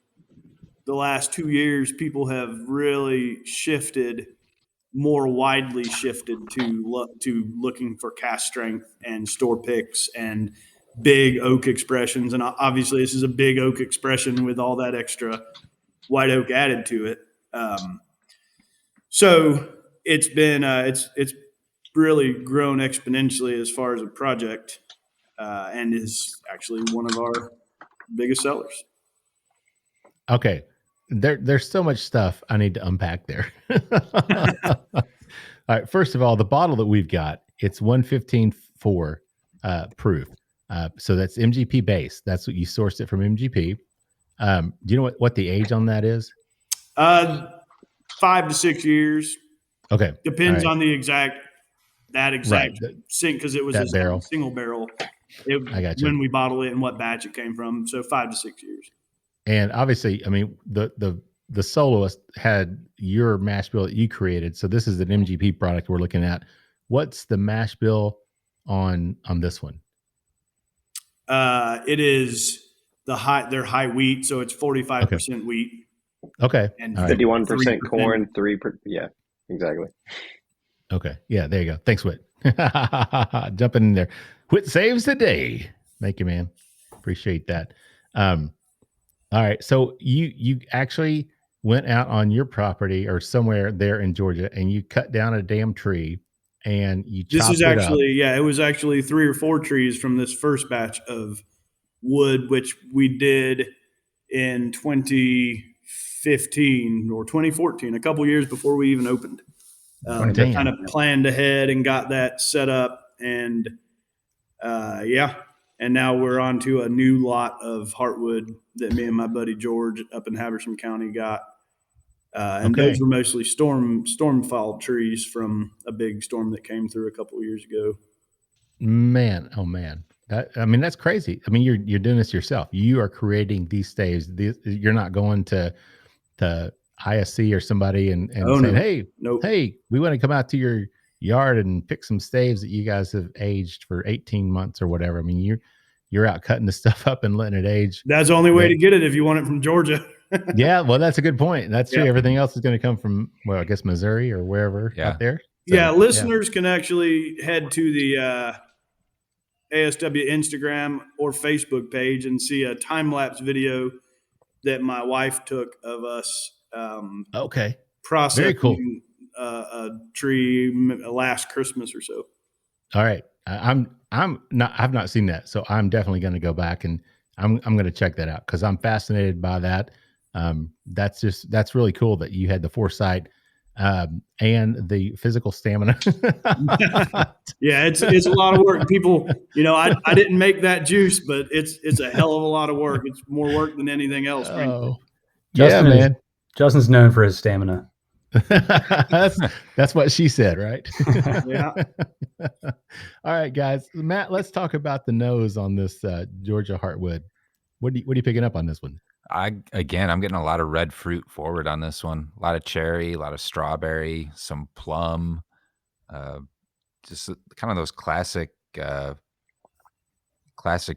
the last 2 years, people have really more widely shifted to looking for cast strength and store picks and big oak expressions. And obviously this is a big oak expression with all that extra white oak added to it. So it's been, it's really grown exponentially as far as a project, and is actually one of our biggest sellers. Okay. There's so much stuff I need to unpack there. All right. First of all, the bottle that we've got, it's 115.4 proof. So that's MGP base. That's what you sourced it from MGP. Do you know what the age on that is? 5 to 6 years. Okay. Depends on the exact sink, because it was a barrel. Single barrel. I got you. When we bottle it and what batch it came from. So 5 to 6 years. And obviously, I mean, the Soloist had your mash bill that you created. So this is an MGP product we're looking at. What's the mash bill on this one? It is their high wheat, so it's 45% wheat. Okay. And 51% corn, 3%. Yeah, exactly. Okay. Yeah, there you go. Thanks, Whit. Jumping in there. Whit saves the day. Thank you, man. Appreciate that. All right. So you actually went out on your property or somewhere there in Georgia and you cut down a damn tree and you chopped it up. It was actually 3 or 4 trees from this first batch of wood, which we did in 2015 or 2014, a couple years before we even opened. Kind of planned ahead and got that set up, and and now we're on to a new lot of Heartwood that me and my buddy George up in Habersham County got. And those were mostly storm-fouled trees from a big storm that came through a couple of years ago. Man, oh man. That's crazy. I mean, you're doing this yourself. You are creating these staves. You're not going to ISC or somebody and Oh, saying, no. hey, Nope. hey, we want to come out to your yard and pick some staves that you guys have aged for 18 months or whatever. I mean, you're out cutting the stuff up and letting it age. That's the only way to get it if you want it from Georgia. Yeah, well, that's a good point. That's true. Yeah. Everything else is going to come from, well, I guess Missouri or wherever out there. So, yeah, listeners can actually head to the ASW Instagram or Facebook page and see a time-lapse video that my wife took of us Okay. processing Very cool. A tree last Christmas or so. All right. I've not seen that. So I'm definitely going to go back and I'm going to check that out because I'm fascinated by that. That's really cool that you had the foresight and the physical stamina. Yeah, it's a lot of work. People, I didn't make that juice, but it's a hell of a lot of work. It's more work than anything else. Oh, Justin yeah, man. Justin's known for his stamina. That's what she said, right? Yeah. All right, guys. Matt, let's talk about the nose on this Georgia Heartwood. What are you picking up on this one? I'm getting a lot of red fruit forward on this one. A lot of cherry, a lot of strawberry, some plum, just kind of those classic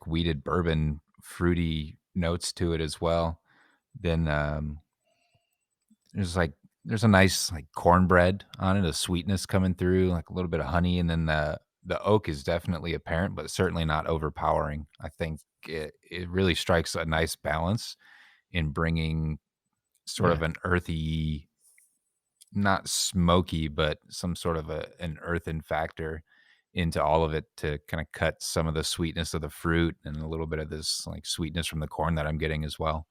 wheated bourbon fruity notes to it as well. Then there's a nice like cornbread on it, a sweetness coming through, like a little bit of honey, and then the oak is definitely apparent, but certainly not overpowering. I think it really strikes a nice balance in bringing sort of an earthy, not smoky, but some sort of an earthen factor into all of it to kind of cut some of the sweetness of the fruit and a little bit of this like sweetness from the corn that I'm getting as well.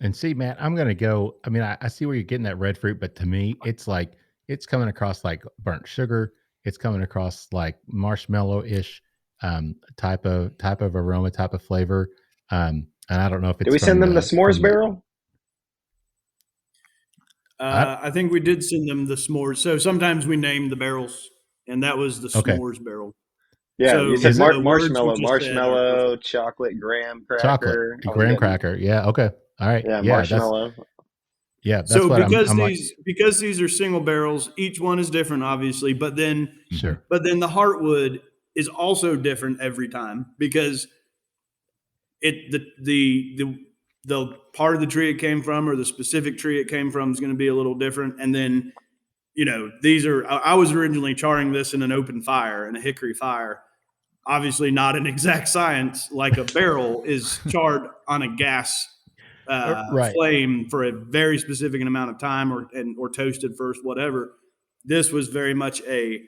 And see, Matt, I'm going to go. I mean, I see where you're getting that red fruit, but to me, it's like it's coming across like burnt sugar. It's coming across like marshmallow-ish type of aroma, type of flavor. And I don't know if it's. Did we send them the s'mores barrel? I think we did send them the s'mores. So sometimes we name the barrels, and that was the s'mores barrel. Yeah, so you said the marshmallow, chocolate, graham cracker. Graham cracker. Yeah. Okay. All right. Yeah, marshmallow. That's so what because these are single barrels, each one is different, obviously. But then the Heartwood is also different every time because the part of the tree it came from or the specific tree it came from is going to be a little different. And then, I was originally charring this in an open fire, in a hickory fire. Obviously not an exact science like a barrel is charred on a gas flame for a very specific amount of time or toasted first, whatever. This was very much a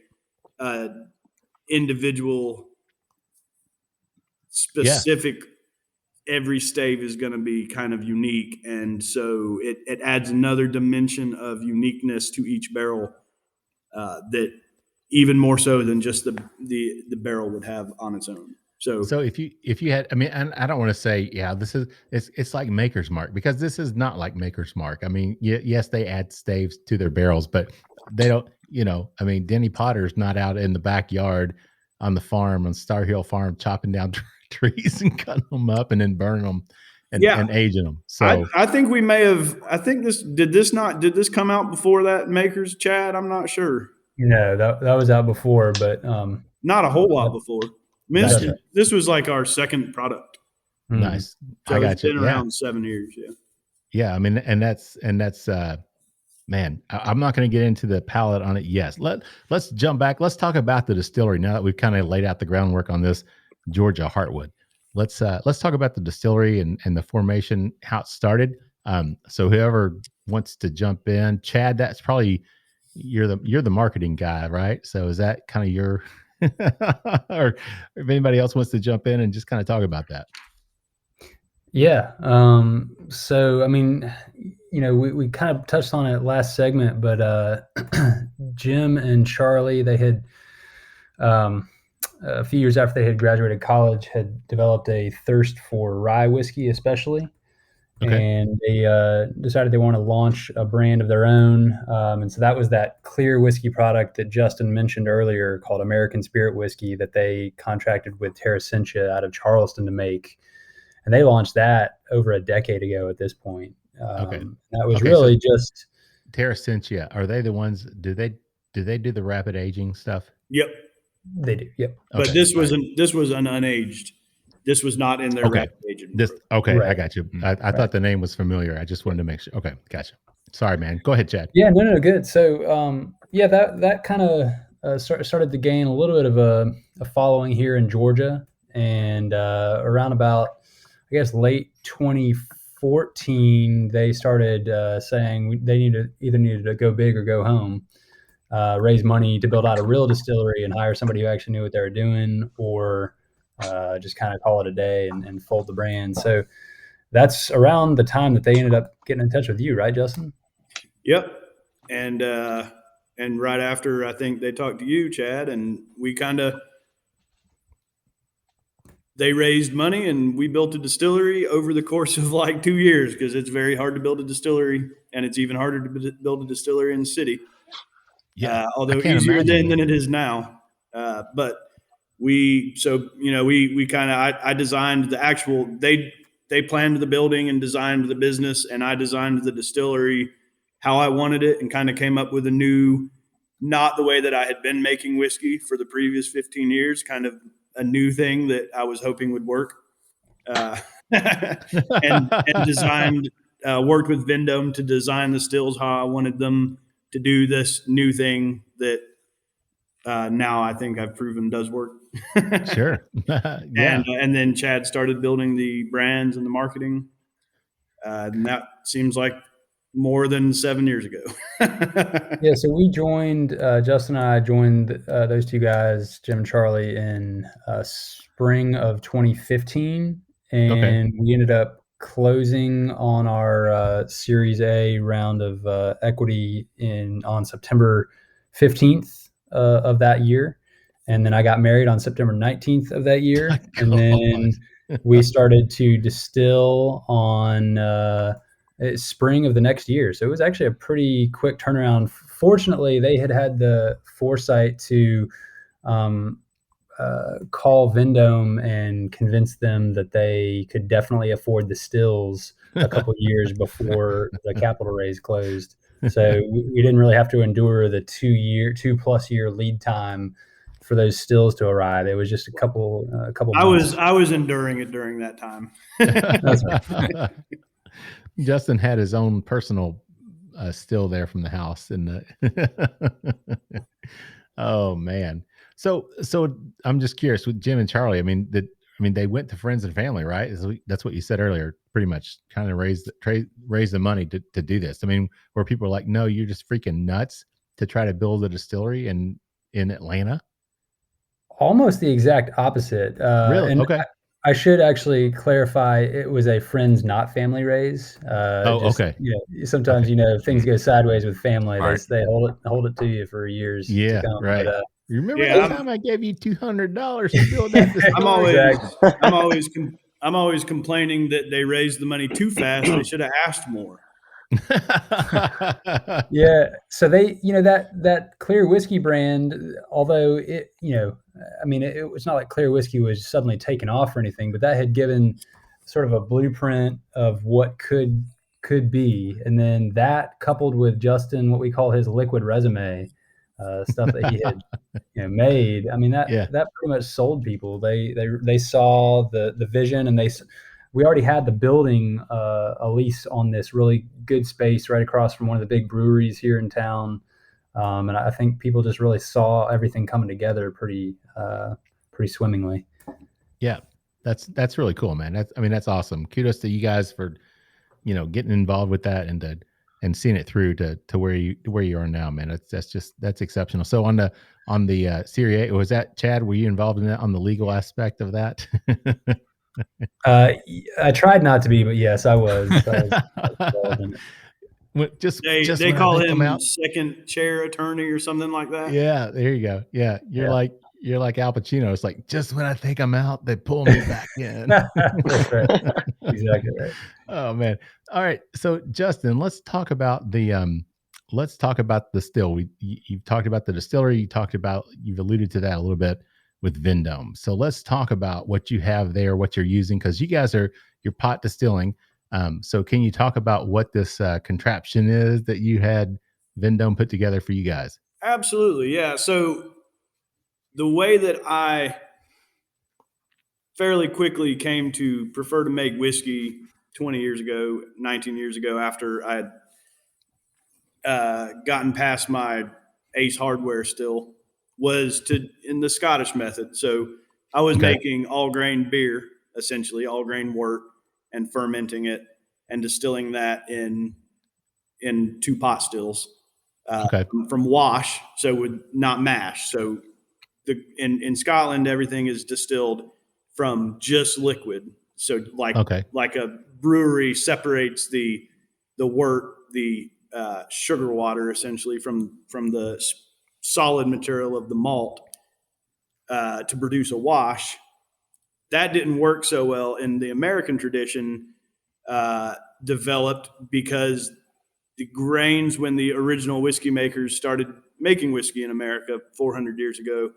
individual specific. Every stave is going to be kind of unique. And so it adds another dimension of uniqueness to each barrel that even more so than just the barrel would have on its own. So if you had, I mean, and I don't want to say, it's like Maker's Mark, because this is not like Maker's Mark. I mean, yes, they add staves to their barrels, but they don't, I mean, Denny Potter's not out in the backyard on the farm, on Star Hill Farm, chopping down trees and cutting them up and then burning them and aging them. So I think we may have, did this come out before that Maker's, Chad? I'm not sure. No, that was out before, but not a whole lot before. This was like our second product. Nice. So I got it's been around 7 years. Yeah. Yeah. I mean, and that's man, I'm not going to get into the palate on it. Yes. Let's jump back. Let's talk about the distillery now that we've kind of laid out the groundwork on this Georgia Heartwood. Let's talk about the distillery and the formation, how it started. So whoever wants to jump in, Chad, that's probably you're the marketing guy, right? So is that kind of your or if anybody else wants to jump in and just kind of talk about that? Yeah. So, I mean, we kind of touched on it last segment, but Jim and Charlie, they had a few years after they had graduated college, had developed a thirst for rye whiskey, especially. Okay. And they decided they want to launch a brand of their own. And so that was that clear whiskey product that Justin mentioned earlier called American Spirit Whiskey that they contracted with Terracentia out of Charleston to make. And they launched that over a decade ago at this point. Okay. That was Okay, really just. Terracentia, are they the ones? Do they do the rapid aging stuff? Yep. They do. Yep. But Okay, this all right. was an unaged. This was not in their Okay. rapid aging. This okay, I Right. got you. I thought the name was familiar. I just wanted to make sure. Okay, gotcha. Sorry, man. Go ahead, Chad. Yeah, no, good. So, that kind of started to gain a little bit of a following here in Georgia, and around about, I guess, late 2014, they started saying they needed to go big or go home, raise money to build out a real distillery and hire somebody who actually knew what they were doing, or just kind of call it a day and fold the brand. So that's around the time that they ended up getting in touch with you, right, Justin? Yep. And right after, I think they talked to you, Chad, and they raised money and we built a distillery over the course of like 2 years, because it's very hard to build a distillery, and it's even harder to build a distillery in the city. Yeah, although I can't easier imagine then than it is now. But I designed the actual, they planned the building and designed the business, and I designed the distillery how I wanted it, and kind of came up with not the way that I had been making whiskey for the previous 15 years, kind of a new thing that I was hoping would work. And designed, worked with Vendome to design the stills how I wanted them to do this new thing that now I think I've proven does work. Sure. Yeah. And then Chad started building the brands and the marketing. And that seems like more than 7 years ago. Yeah, so we joined, Justin and I joined those two guys, Jim and Charlie, in spring of 2015. And we ended up closing on our Series A round of equity on September 15th of that year. And then I got married on September 19th of that year. And then we started to distill on spring of the next year. So it was actually a pretty quick turnaround. Fortunately, they had the foresight to call Vendome and convince them that they could definitely afford the stills a couple of years before the capital raise closed. So we didn't really have to endure the 2+ year lead time for those stills to arrive. It was just a couple months. I was enduring it during that time. That's right. Justin had his own personal still there from the house, and oh man. So I'm just curious with Jim and Charlie. I mean, they went to friends and family, right? That's what you said earlier. Pretty much, kind of raise the money to do this. I mean, where people are like, "No, you're just freaking nuts to try to build a distillery in Atlanta." Almost the exact opposite. Really? And Okay. I should actually clarify, it was a friends, not family raise. Okay. Sometimes, things go sideways with family. Right. They hold it to you for years. Yeah, to come. right. But, you remember that time I gave you $200 to build that distillery? I'm always complaining that they raised the money too fast. They should have asked more. Yeah. So they, that Clear Whiskey brand, although it was not like Clear Whiskey was suddenly taken off or anything, but that had given sort of a blueprint of what could be. And then that, coupled with Justin, what we call his liquid resume, stuff that he had made. I mean, that pretty much sold people. They saw the vision, and we already had the building a lease on this really good space right across from one of the big breweries here in town. And I think people just really saw everything coming together pretty swimmingly. Yeah. That's really cool, man. That's awesome. Kudos to you guys for, getting involved with that and seeing it through to where you are now, man. That's exceptional. So on the Series A, was that, Chad, were you involved in that on the legal aspect of that? I tried not to be, but yes, I was. They call him second chair attorney or something like that. Yeah, there you go. Yeah, you're like Al Pacino. It's like, just when I think I'm out, they pull me back in. That's right. Exactly right. Oh man. All right. So Justin, let's talk about the still. You've talked about the distillery. You've alluded to that a little bit with Vendome. So let's talk about what you have there, what you're using, because you guys you're pot distilling. So can you talk about what this contraption is that you had Vendome put together for you guys? Absolutely. Yeah. So the way that I fairly quickly came to prefer to make whiskey 20 years ago, 19 years ago, after I had gotten past my Ace hardware still, was in the Scottish method. So I was making all grain beer, essentially all grain wort, and fermenting it and distilling that in 2 pot stills from wash, so with not mash. So in Scotland, everything is distilled from just liquid. So like a brewery separates the wort, the sugar water, essentially from the solid material of the malt to produce a wash. That didn't work so well in the American tradition, developed because the grains, when the original whiskey makers started making whiskey in America 400 years ago,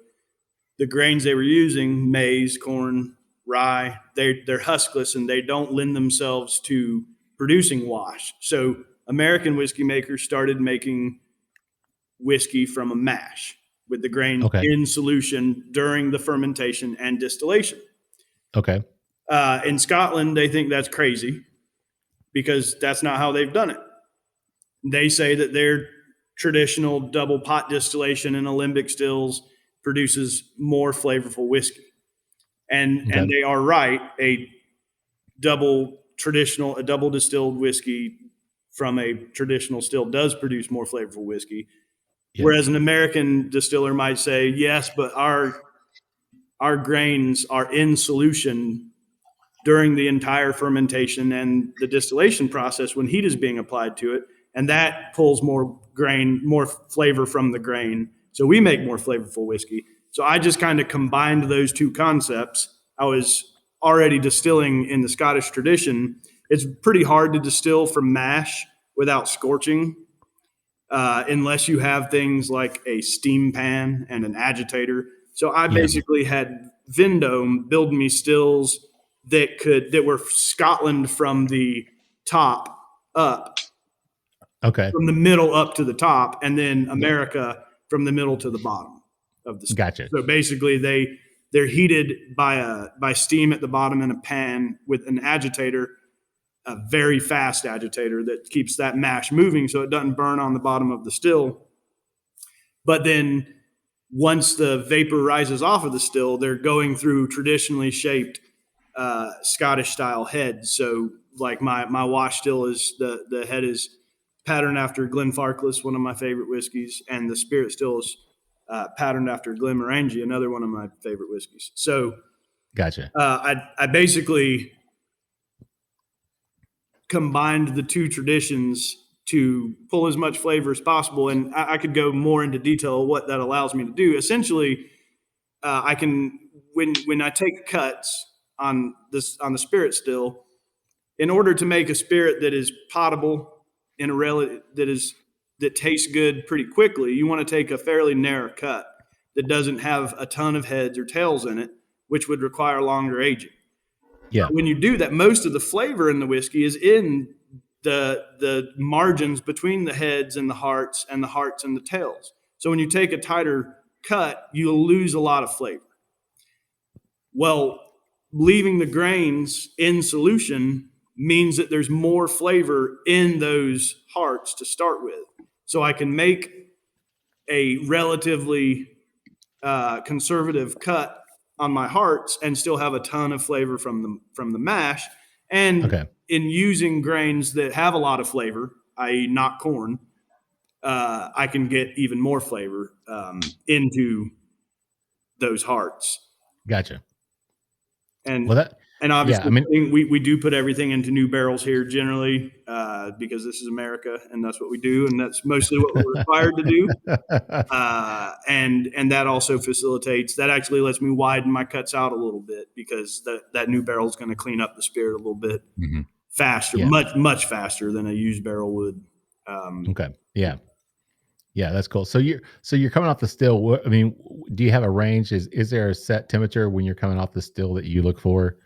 the grains they were using, maize, corn, rye, they're huskless and they don't lend themselves to producing wash. So American whiskey makers started making whiskey from a mash with the grain in solution during the fermentation and distillation. Okay. In Scotland, they think that's crazy because that's not how they've done it. They say that their traditional double pot distillation in alembic stills produces more flavorful whiskey. And they are right. A double distilled whiskey from a traditional still does produce more flavorful whiskey. Yep. Whereas an American distiller might say, yes, but our grains are in solution during the entire fermentation and the distillation process when heat is being applied to it. And that pulls more flavor from the grain. So we make more flavorful whiskey. So I just kind of combined those two concepts. I was already distilling in the Scottish tradition. It's pretty hard to distill from mash without scorching, unless you have things like a steam pan and an agitator. So I basically had Vendome build me stills that were Scotland from the top up. Okay. From the middle up to the top, and then America from the middle to the bottom of the still. Gotcha. So basically they're heated by steam at the bottom in a pan with an agitator, a very fast agitator that keeps that mash moving so it doesn't burn on the bottom of the still. But then once the vapor rises off of the still, they're going through traditionally shaped Scottish style heads. So like my wash still is the head is patterned after Glenfarclas, one of my favorite whiskeys, and the spirit still is patterned after Glenmorangie, another one of my favorite whiskeys. So, gotcha. I basically combined the two traditions to pull as much flavor as possible, and I could go more into detail of what that allows me to do. Essentially, I can when I take cuts on the spirit still, in order to make a spirit that is potable in a that tastes good pretty quickly, you want to take a fairly narrow cut that doesn't have a ton of heads or tails in it, which would require longer aging. Yeah. When you do that, most of the flavor in the whiskey is in the margins between the heads and the hearts and the tails. So when you take a tighter cut, you'll lose a lot of flavor. Well, leaving the grains in solution means that there's more flavor in those hearts to start with. So I can make a relatively conservative cut on my hearts and still have a ton of flavor from the mash. And in using grains that have a lot of flavor, i.e. not corn, I can get even more flavor into those hearts. Gotcha. And obviously, we do put everything into new barrels here generally because this is America and that's what we do, and that's mostly what we're required to do. And that also facilitates. That actually lets me widen my cuts out a little bit because that new barrel is going to clean up the spirit a little bit faster, much faster than a used barrel would. Yeah, that's cool. So you're coming off the still. I mean, do you have a range? Is there a set temperature when you're coming off the still that you look for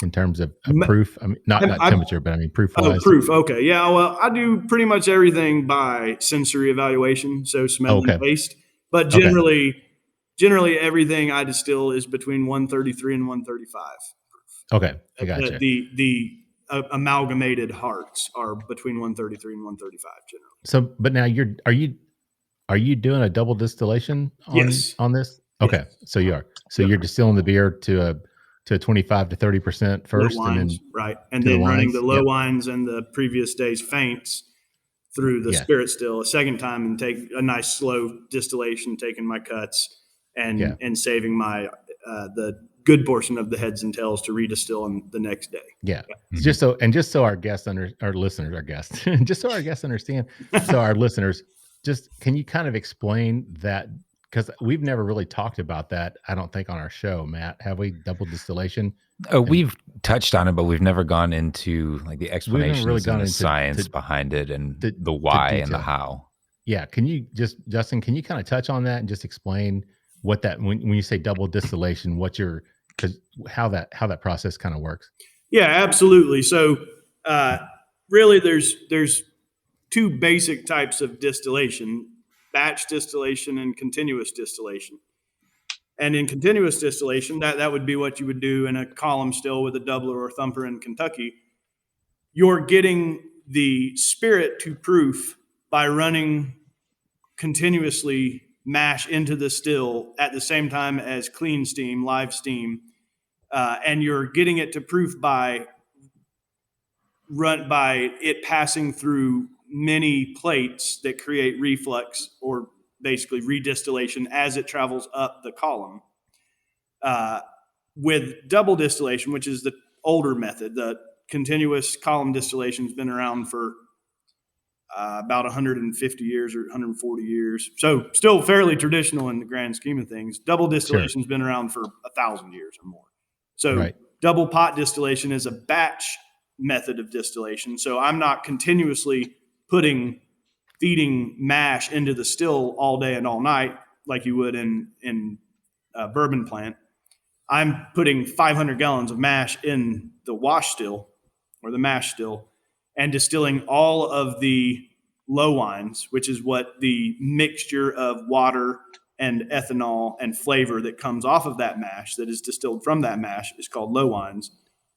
in terms of proof? I mean, not temperature, but I mean proof wise. Proof. Okay. Yeah. Well, I do pretty much everything by sensory evaluation, so smell and taste. But generally everything I distill is between 133 and 135. Okay, I gotcha. The amalgamated hearts are between 133 and 135 generally. So, but now are you doing a double distillation on this? Okay, yes. So you are. So you're distilling the beer to 25 to 30% first, wines, and then right, and then running the low wines and the previous day's faints through the spirit still a second time, and take a nice slow distillation, taking my cuts and saving my the good portion of the heads and tails to redistill on the next day. Yeah. Just so our guests our listeners, just so our guests understand, so our listeners, just can you kind of explain that? Because we've never really talked about that, I don't think, on our show, Matt. Have we? Double distillation? We've touched on it, but we've never gone into like the explanations and the science behind it, and the why and the how. Yeah. Can you Justin, can you kind of touch on that and just explain what that, when you say double distillation, how that process kind of works? Yeah, absolutely. So really there's two basic types of distillation: batch distillation and continuous distillation. And in continuous distillation, that would be what you would do in a column still with a doubler or thumper in Kentucky. You're getting the spirit to proof by running continuously mash into the still at the same time as clean steam, live steam, and you're getting it to proof by it passing through many plates that create reflux, or basically redistillation, as it travels up the column. With double distillation, which is the older method, the continuous column distillation has been around for about 150 years or 140 years. So still fairly traditional in the grand scheme of things. Double distillation has been around for 1,000 years or more. So double pot distillation is a batch method of distillation. So I'm not continuously feeding mash into the still all day and all night like you would in a bourbon plant. I'm putting 500 gallons of mash in the wash still, or the mash still, and distilling all of the low wines, which is what the mixture of water and ethanol and flavor that comes off of that mash, that is distilled from that mash, is called low wines.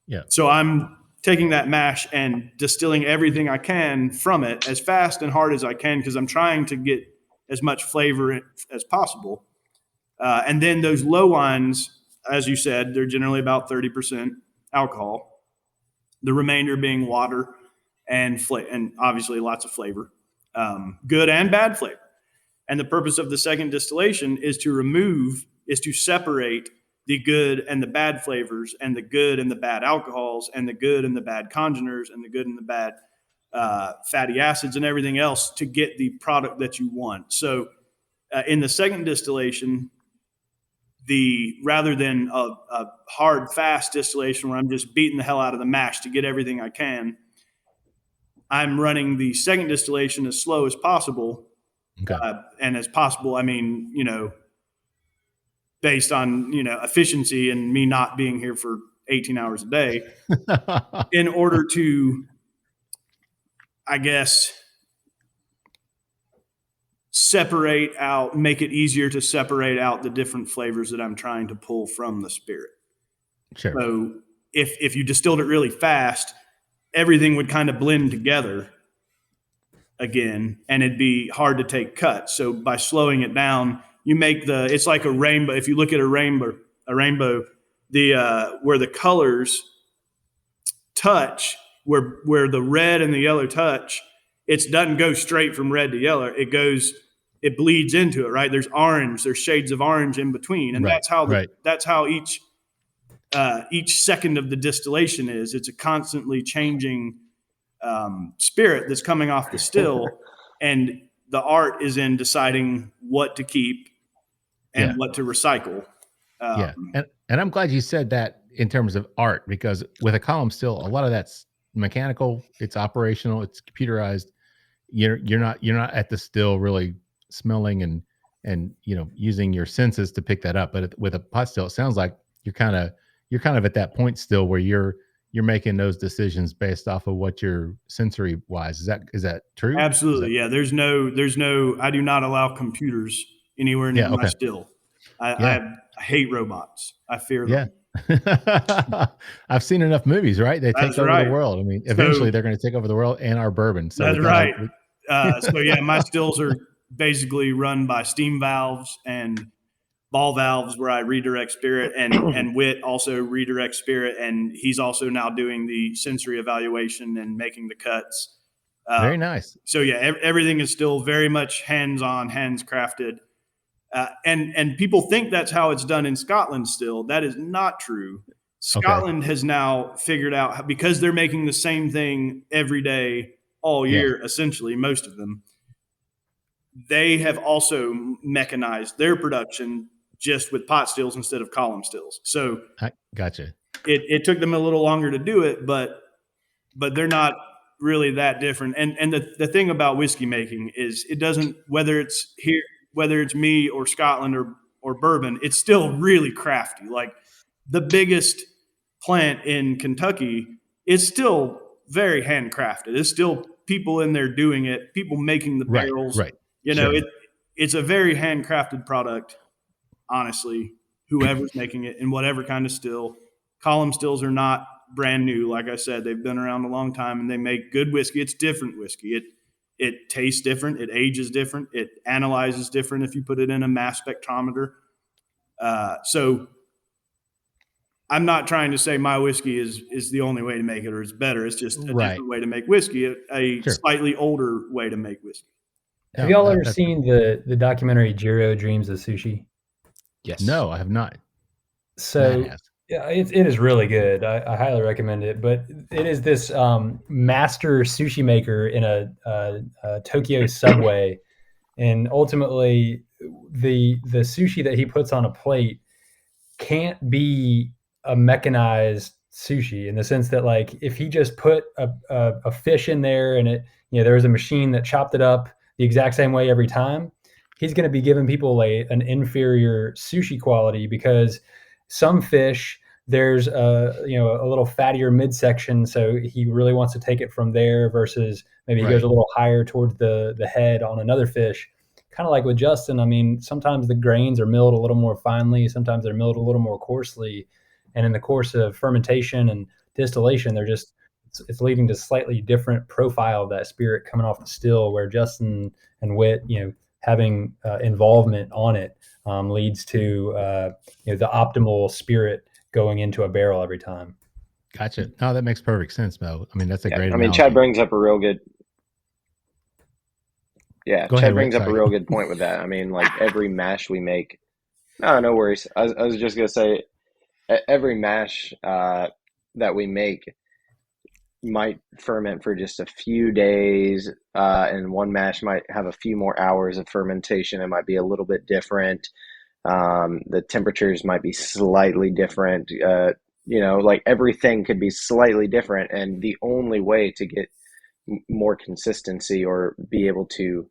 Yeah. So I'm taking that mash and distilling everything I can from it as fast and hard as I can, because I'm trying to get as much flavor as possible. And then those low wines, as you said, they're generally about 30% alcohol, the remainder being water and obviously lots of flavor, good and bad flavor. And the purpose of the second distillation is to separate the good and the bad flavors, and the good and the bad alcohols, and the good and the bad congeners, and the good and the bad fatty acids and everything else, to get the product that you want. So in the second distillation, rather than a hard, fast distillation where I'm just beating the hell out of the mash to get everything I can, I'm running the second distillation as slow as possible. Okay. And as possible, I mean, based on, efficiency and me not being here for 18 hours a day, in order to, I guess, make it easier to separate out the different flavors that I'm trying to pull from the spirit. Sure. So if you distilled it really fast, everything would kind of blend together again, and it'd be hard to take cuts. So by slowing it down, you make it's like a rainbow. If you look at a rainbow, where the colors touch, where the red and the yellow touch, it doesn't go straight from red to yellow. It bleeds into it, right? There's orange, there's shades of orange in between. And that's how each second of the distillation is. It's a constantly changing spirit that's coming off the still, and the art is in deciding what to keep and what to recycle. And I'm glad you said that in terms of art, because with a column still, a lot of that's mechanical, it's operational, it's computerized. You're not at the still really smelling and using your senses to pick that up. But with a pot still, it sounds like you're kind of you're kind of at that point still where you're making those decisions based off of what your sensory wise. Is that true? Absolutely. Yeah. There's no, I do not allow computers anywhere near my still. I hate robots. I fear them. I've seen enough movies, right? They take over the world. I mean, eventually they're going to take over the world and our bourbon. So that's right. My stills are basically run by steam valves and ball valves where I redirect spirit, and Whit also redirects spirit, and he's also now doing the sensory evaluation and making the cuts. Very nice. So everything is still very much hands-on, hands crafted. And people think that's how it's done in Scotland still. That is not true. Scotland has now figured out, because they're making the same thing every day, all year, essentially, most of them. They have also mechanized their production just with pot stills instead of column stills. So I gotcha. It took them a little longer to do it, but they're not really that different. And the thing about whiskey making is it doesn't, whether it's me or Scotland or bourbon, it's still really crafty. Like the biggest plant in Kentucky is still very handcrafted. It's still people in there doing it, people making the barrels. Right. It's a very handcrafted product, honestly, whoever's making it in whatever kind of still. Column stills are not brand new. Like I said, they've been around a long time and they make good whiskey. It's different whiskey. It tastes different. It ages different. It analyzes different if you put it in a mass spectrometer. So I'm not trying to say my whiskey is the only way to make it or it's better. It's just a different way to make whiskey, a slightly older way to make whiskey. Have y'all ever seen the documentary Jiro Dreams of Sushi? Yes. No, I have not. So it is really good. I highly recommend it. But it is this master sushi maker in a Tokyo subway, and ultimately the sushi that he puts on a plate can't be a mechanized sushi, in the sense that, like, if he just put a fish in there and there was a machine that chopped it up the exact same way every time, he's going to be giving people an inferior sushi quality, because some fish, there's a little fattier midsection, so he really wants to take it from there, versus maybe he goes a little higher towards the head on another fish. Kind of like with Justin, I mean, sometimes the grains are milled a little more finely, sometimes they're milled a little more coarsely, and in the course of fermentation and distillation, it's leading to slightly different profile of that spirit coming off the still, where Justin and Whit, having involvement on it leads to the optimal spirit going into a barrel every time. Gotcha. No, that makes perfect sense, Mo. I mean, that's a great analogy. Chad brings up a real good a real good point with that. I mean, like every mash we make, no worries. I was just going to say, every mash that we make might ferment for just a few days, and one mash might have a few more hours of fermentation. It might be a little bit different. The temperatures might be slightly different. Like everything could be slightly different, and the only way to get more consistency or be able to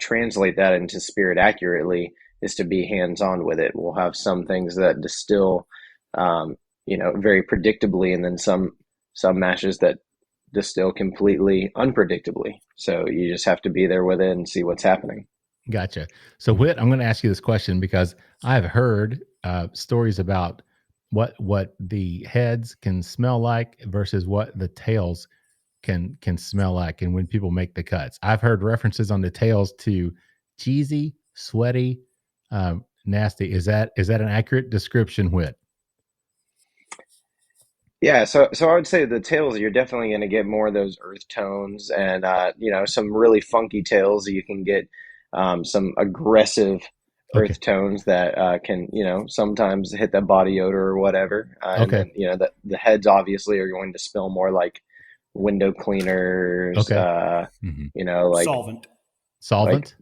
translate that into spirit accurately is to be hands-on with it. We'll have some things that distill very predictably, and then some mashes that distill completely unpredictably. So you just have to be there with it and see what's happening. Gotcha. So Whit, I'm going to ask you this question because I've heard stories about what the heads can smell like versus what the tails can smell like, and when people make the cuts. I've heard references on the tails to cheesy, sweaty, nasty. Is that an accurate description, Whit? Yeah, so I would say the tails, you're definitely going to get more of those earth tones, and some really funky tails. You can get some aggressive earth tones that can sometimes hit the body odor or whatever. And then, the heads obviously are going to smell more like window cleaners. Like solvent.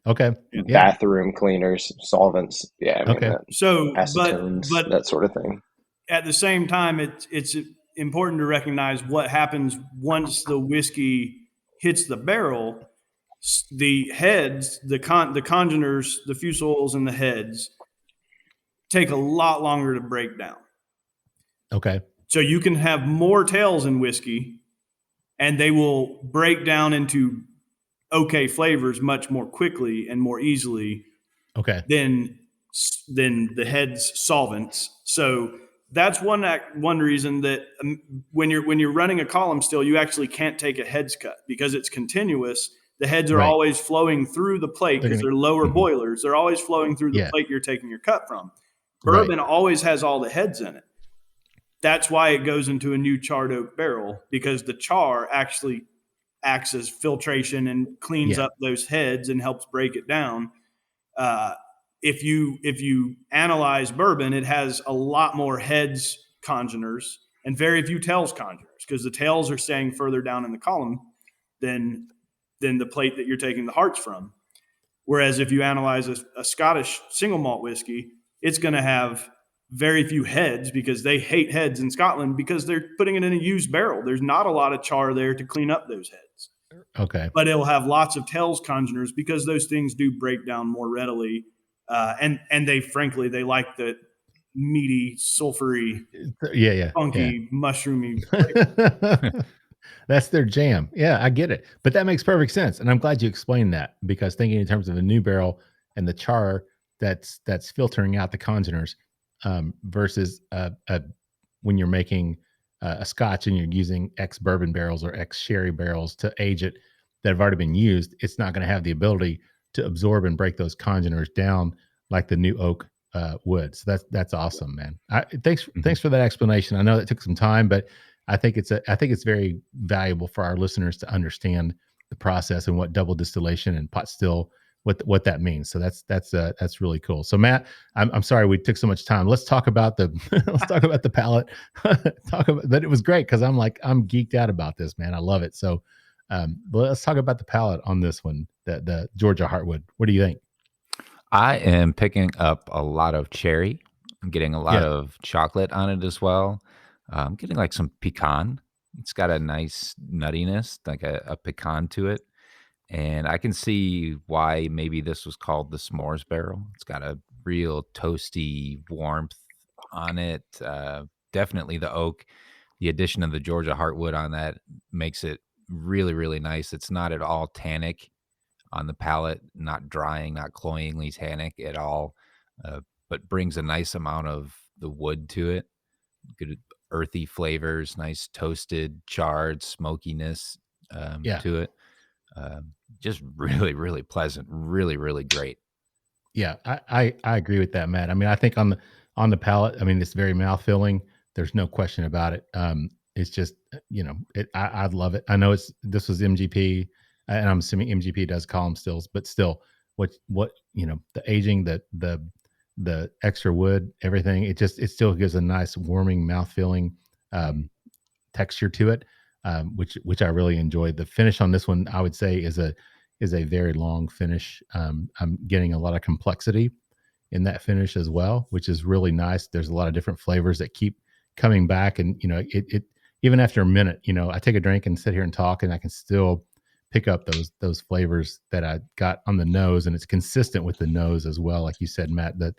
Like bathroom cleaners, solvents. Yeah. So acetones, but that sort of thing. At the same time, it's important to recognize what happens once the whiskey hits the barrel. The heads, the congeners, the fusels, and the heads take a lot longer to break down. Okay. So you can have more tails in whiskey, and they will break down into okay flavors much more quickly and more easily Okay. than the heads solvents. So that's one reason that when you're running a column still, you actually can't take a heads cut because it's continuous. The heads are Right. always flowing through the plate because they're lower boilers. They're always flowing through the plate you're taking your cut from. Bourbon always has all the heads in it. That's why it goes into a new charred oak barrel, because the char actually acts as filtration and cleans up those heads and helps break it down. If you analyze bourbon, it has a lot more heads congeners and very few tails congeners, because the tails are staying further down in the column than the plate that you're taking the hearts from. Whereas if you analyze a Scottish single malt whiskey, it's going to have very few heads, because they hate heads in Scotland because they're putting it in a used barrel. There's not a lot of char there to clean up those heads. Okay. But it'll have lots of tails congeners because those things do break down more readily. And they frankly, they like the meaty, sulfury, funky, mushroomy. That's their jam. Yeah, I get it. But that makes perfect sense. And I'm glad you explained that, because thinking in terms of a new barrel and the char that's filtering out the congeners, versus when you're making a Scotch and you're using ex bourbon barrels or ex sherry barrels to age it that have already been used, it's not going to have the ability to absorb and break those congeners down like the new oak would. So that's awesome, man. Thanks for that explanation. I know that took some time, but I think it's very valuable for our listeners to understand the process and what double distillation and pot still, what that means. So that's really cool. So Matt, I'm sorry we took so much time. Let's talk about the palate. But it was great, because I'm geeked out about this, man. I love it. So let's talk about the palate on this one, the Georgia Heartwood. What do you think? I am picking up a lot of cherry. I'm getting a lot of chocolate on it as well. I'm getting like some pecan. It's got a nice nuttiness, like a pecan to it. And I can see why maybe this was called the s'mores barrel. It's got a real toasty warmth on it. Definitely the oak. The addition of the Georgia Heartwood on that makes it really, really nice. It's not at all tannic on the palate, not drying, not cloyingly tannic at all, but brings a nice amount of the wood to it. Good earthy flavors, nice toasted, charred smokiness to it. Just really, really pleasant, really, really great. Yeah, I agree with that, Matt. I mean, I think on the palate, I mean, it's very mouth-filling. There's no question about it. It's just, I love it. I know this was MGP, and I'm assuming MGP does column stills, but still, what the aging, the extra wood, everything, it still gives a nice warming, mouth-filling texture to it, which I really enjoyed. The finish on this one, I would say, is a very long finish. I'm getting a lot of complexity in that finish as well, which is really nice. There's a lot of different flavors that keep coming back, and it even after a minute, I take a drink and sit here and talk, and I can still pick up those flavors that I got on the nose, and it's consistent with the nose as well, like you said, Matt. That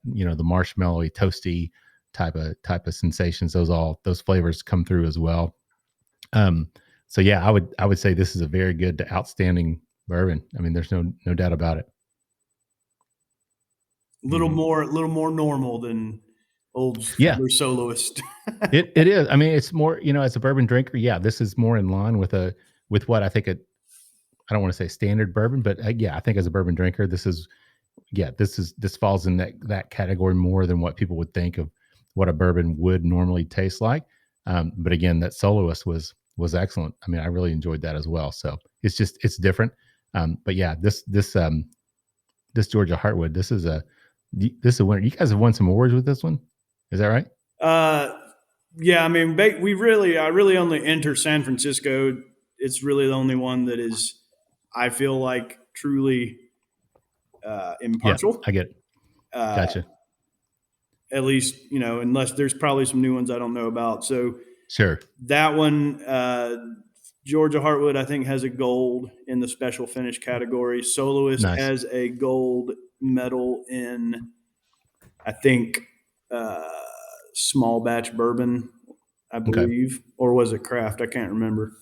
the marshmallowy, toasty type of sensations, those flavors come through as well. So yeah, I would say this is a very good to outstanding bourbon. I mean, there's no doubt about it. A little more normal than old Fiddler Soloist. It is. I mean, it's more, as a bourbon drinker, this is more in line with what I think I don't want to say standard bourbon, but I think as a bourbon drinker, this falls in that category more than what people would think of what a bourbon would normally taste like. But again, that Soloist was excellent. I mean, I really enjoyed that as well. So it's different. But yeah, this Georgia Heartwood, this is a winner. You guys have won some awards with this one. Is that right? Yeah. I mean, I really only enter San Francisco. It's really the only one that is, I feel like, truly impartial. Yeah, I get it. Gotcha. At least, unless there's probably some new ones I don't know about. So sure. That one, Georgia Heartwood, I think, has a gold in the special finish category. Soloist has a gold medal in, I think, small batch bourbon, I believe, or was it craft? I can't remember.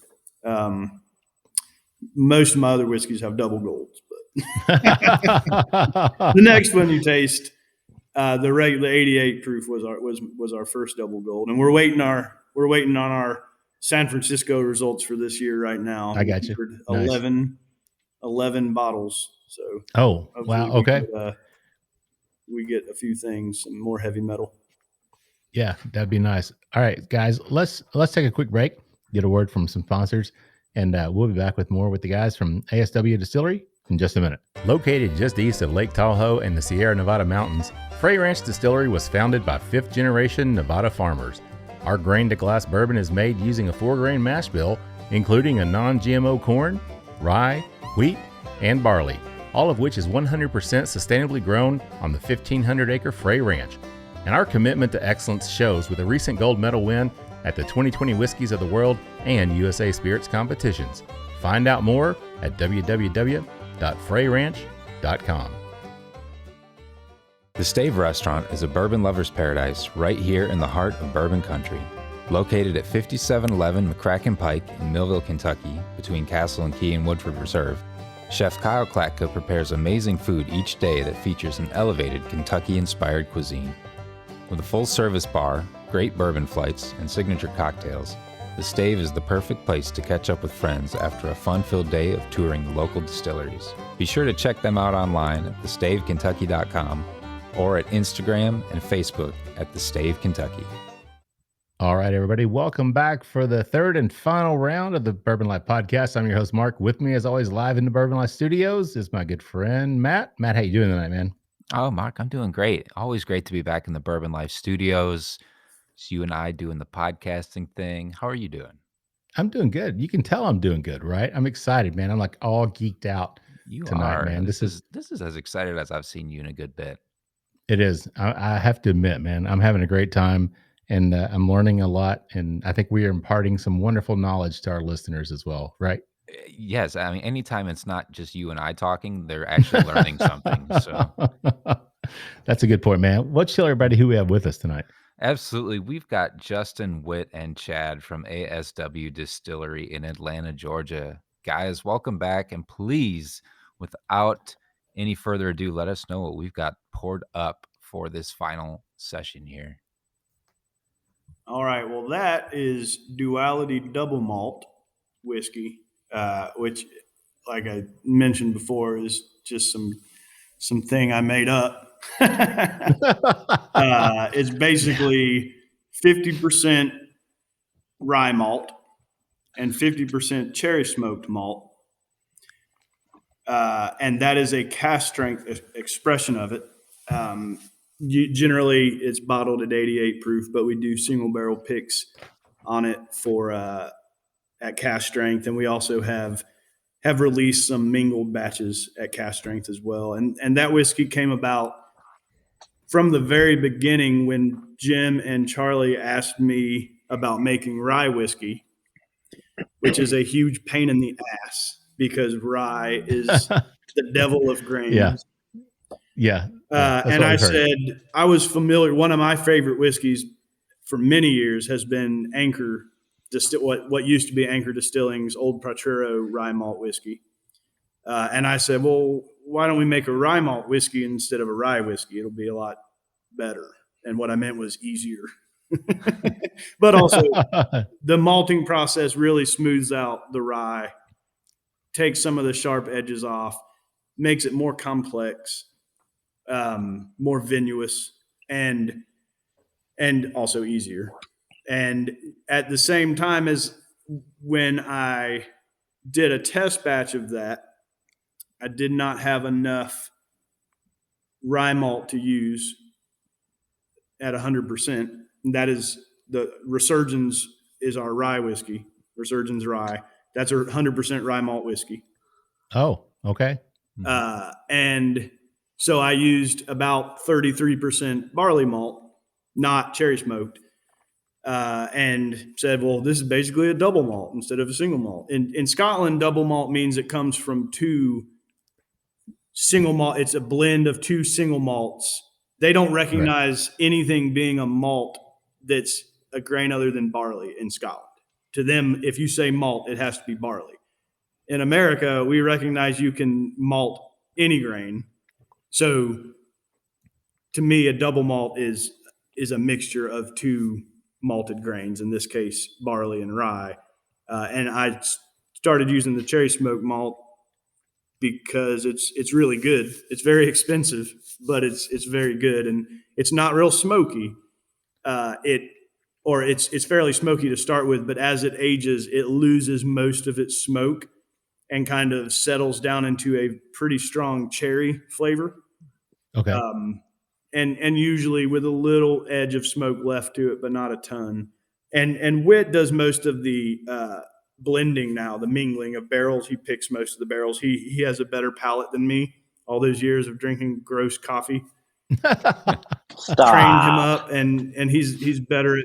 Most of my other whiskeys have double golds, but the next one you taste, the regular 88 proof was our first double gold, and we're waiting on our San Francisco results for this year right now. I got you. 11 bottles. So wow, okay. We get a few things and more heavy metal. Yeah, that'd be nice. All right, guys, let's take a quick break, get a word from some sponsors, and we'll be back with more with the guys from ASW Distillery in just a minute. Located just east of Lake Tahoe and the Sierra Nevada mountains, Frey Ranch Distillery was founded by fifth-generation Nevada farmers. Our grain-to-glass bourbon is made using a 4-grain mash bill, including a non-GMO corn, rye, wheat, and barley, all of which is 100% sustainably grown on the 1,500-acre Frey Ranch. And our commitment to excellence shows with a recent gold medal win at the 2020 Whiskies of the World and USA Spirits competitions. Find out more at www.freyranch.com. The Stave Restaurant is a bourbon lover's paradise right here in the heart of bourbon country. Located at 5711 McCracken Pike in Millville, Kentucky, between Castle and Key and Woodford Reserve, Chef Kyle Klatka prepares amazing food each day that features an elevated Kentucky-inspired cuisine. With a full-service bar, great bourbon flights, and signature cocktails, the Stave is the perfect place to catch up with friends after a fun-filled day of touring the local distilleries. Be sure to check them out online at thestavekentucky.com or at Instagram and Facebook at The Stave Kentucky. All right, everybody, welcome back for the third and final round of the Bourbon Life Podcast. I'm your host, Mark. With me, as always, live in the Bourbon Life Studios is my good friend, Matt. Matt, how you doing tonight, man? Oh, Mark, I'm doing great. Always great to be back in the Bourbon Life Studios. It's you and I doing the podcasting thing. How are you doing? I'm doing good. You can tell I'm doing good, right? I'm excited, man. I'm like all geeked out tonight, man. This is as excited as I've seen you in a good bit. It is. I have to admit, man, I'm having a great time, and I'm learning a lot, and I think we are imparting some wonderful knowledge to our listeners as well, right? Yes. I mean, anytime it's not just you and I talking, they're actually learning something. So that's a good point, man. Let's tell everybody who we have with us tonight. Absolutely. We've got Justin, Whit, and Chad from ASW Distillery in Atlanta, Georgia. Guys, welcome back. And please, without any further ado, let us know what we've got poured up for this final session here. All right. Well, that is Duality Double Malt Whiskey, which, like I mentioned before, is just some thing I made up. It's basically 50% rye malt and 50% cherry smoked malt. And that is a cask strength expression of it. Generally, it's bottled at 88 proof, but we do single barrel picks on it for at cask strength, and we also have released some mingled batches at cask strength as well. And that whiskey came about from the very beginning when Jim and Charlie asked me about making rye whiskey, which is a huge pain in the ass because rye is the devil of grains. Yeah. And I said, I was familiar. One of my favorite whiskeys for many years has been Anchor, what used to be Anchor Distilling's Old Protrero rye malt whiskey. And I said, well, why don't we make a rye malt whiskey instead of a rye whiskey? It'll be a lot better. And what I meant was easier. But also the malting process really smooths out the rye, takes some of the sharp edges off, makes it more complex, more vinous, and also easier. And at the same time as when I did a test batch of that, I did not have enough rye malt to use at 100%. And that is the Resurgence is our rye whiskey, Resurgence rye. That's a 100% rye malt whiskey. Oh, okay. And so I used about 33% barley malt, not cherry smoked, and said, well, this is basically a double malt instead of a single malt. In Scotland, double malt means it comes from two single malt. It's a blend of two single malts. They don't recognize anything being a malt that's a grain other than barley in Scotland. To them, if you say malt, it has to be barley. In America, we recognize you can malt any grain. So to me, a double malt is a mixture of two malted grains, in this case, barley and rye. And I started using the cherry smoked malt because it's really good. It's very expensive, but it's very good, and it's not real smoky. It's fairly smoky to start with, but as it ages, it loses most of its smoke and kind of settles down into a pretty strong cherry flavor. Okay. And usually with a little edge of smoke left to it, but not a ton. And Whit does most of the blending now, the mingling of barrels. He picks most of the barrels. He has a better palate than me. All those years of drinking gross coffee trained him up, and he's better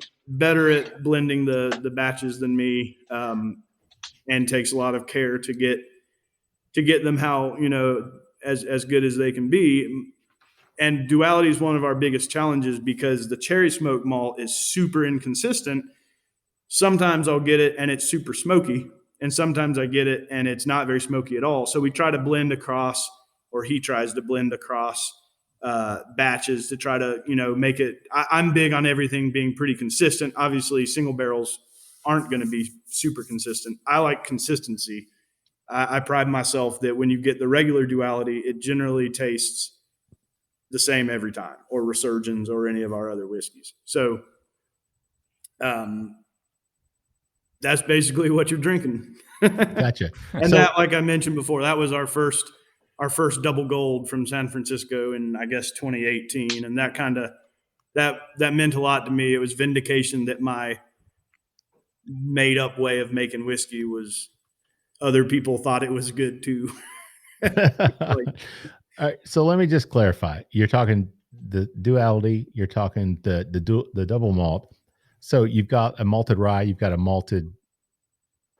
at blending the batches than me, and takes a lot of care to get them how, as good as they can be. And Duality is one of our biggest challenges because the cherry smoke malt is super inconsistent. Sometimes I'll get it and it's super smoky, and sometimes I get it and it's not very smoky at all. So we try to blend across, or he tries to blend across batches to try to, make it. I'm big on everything being pretty consistent. Obviously, single barrels aren't going to be super consistent. I like consistency. I pride myself that when you get the regular Duality, it generally tastes the same every time, or Resurgence, or any of our other whiskeys. So that's basically what you're drinking. Gotcha. And that, like I mentioned before, that was our first double gold from San Francisco in, I guess, 2018. And that that meant a lot to me. It was vindication that my made up way of making whiskey was, other people thought it was good too. All right, so let me just clarify. You're talking the Duality, you're talking the double malt. So you've got a malted rye, you've got a malted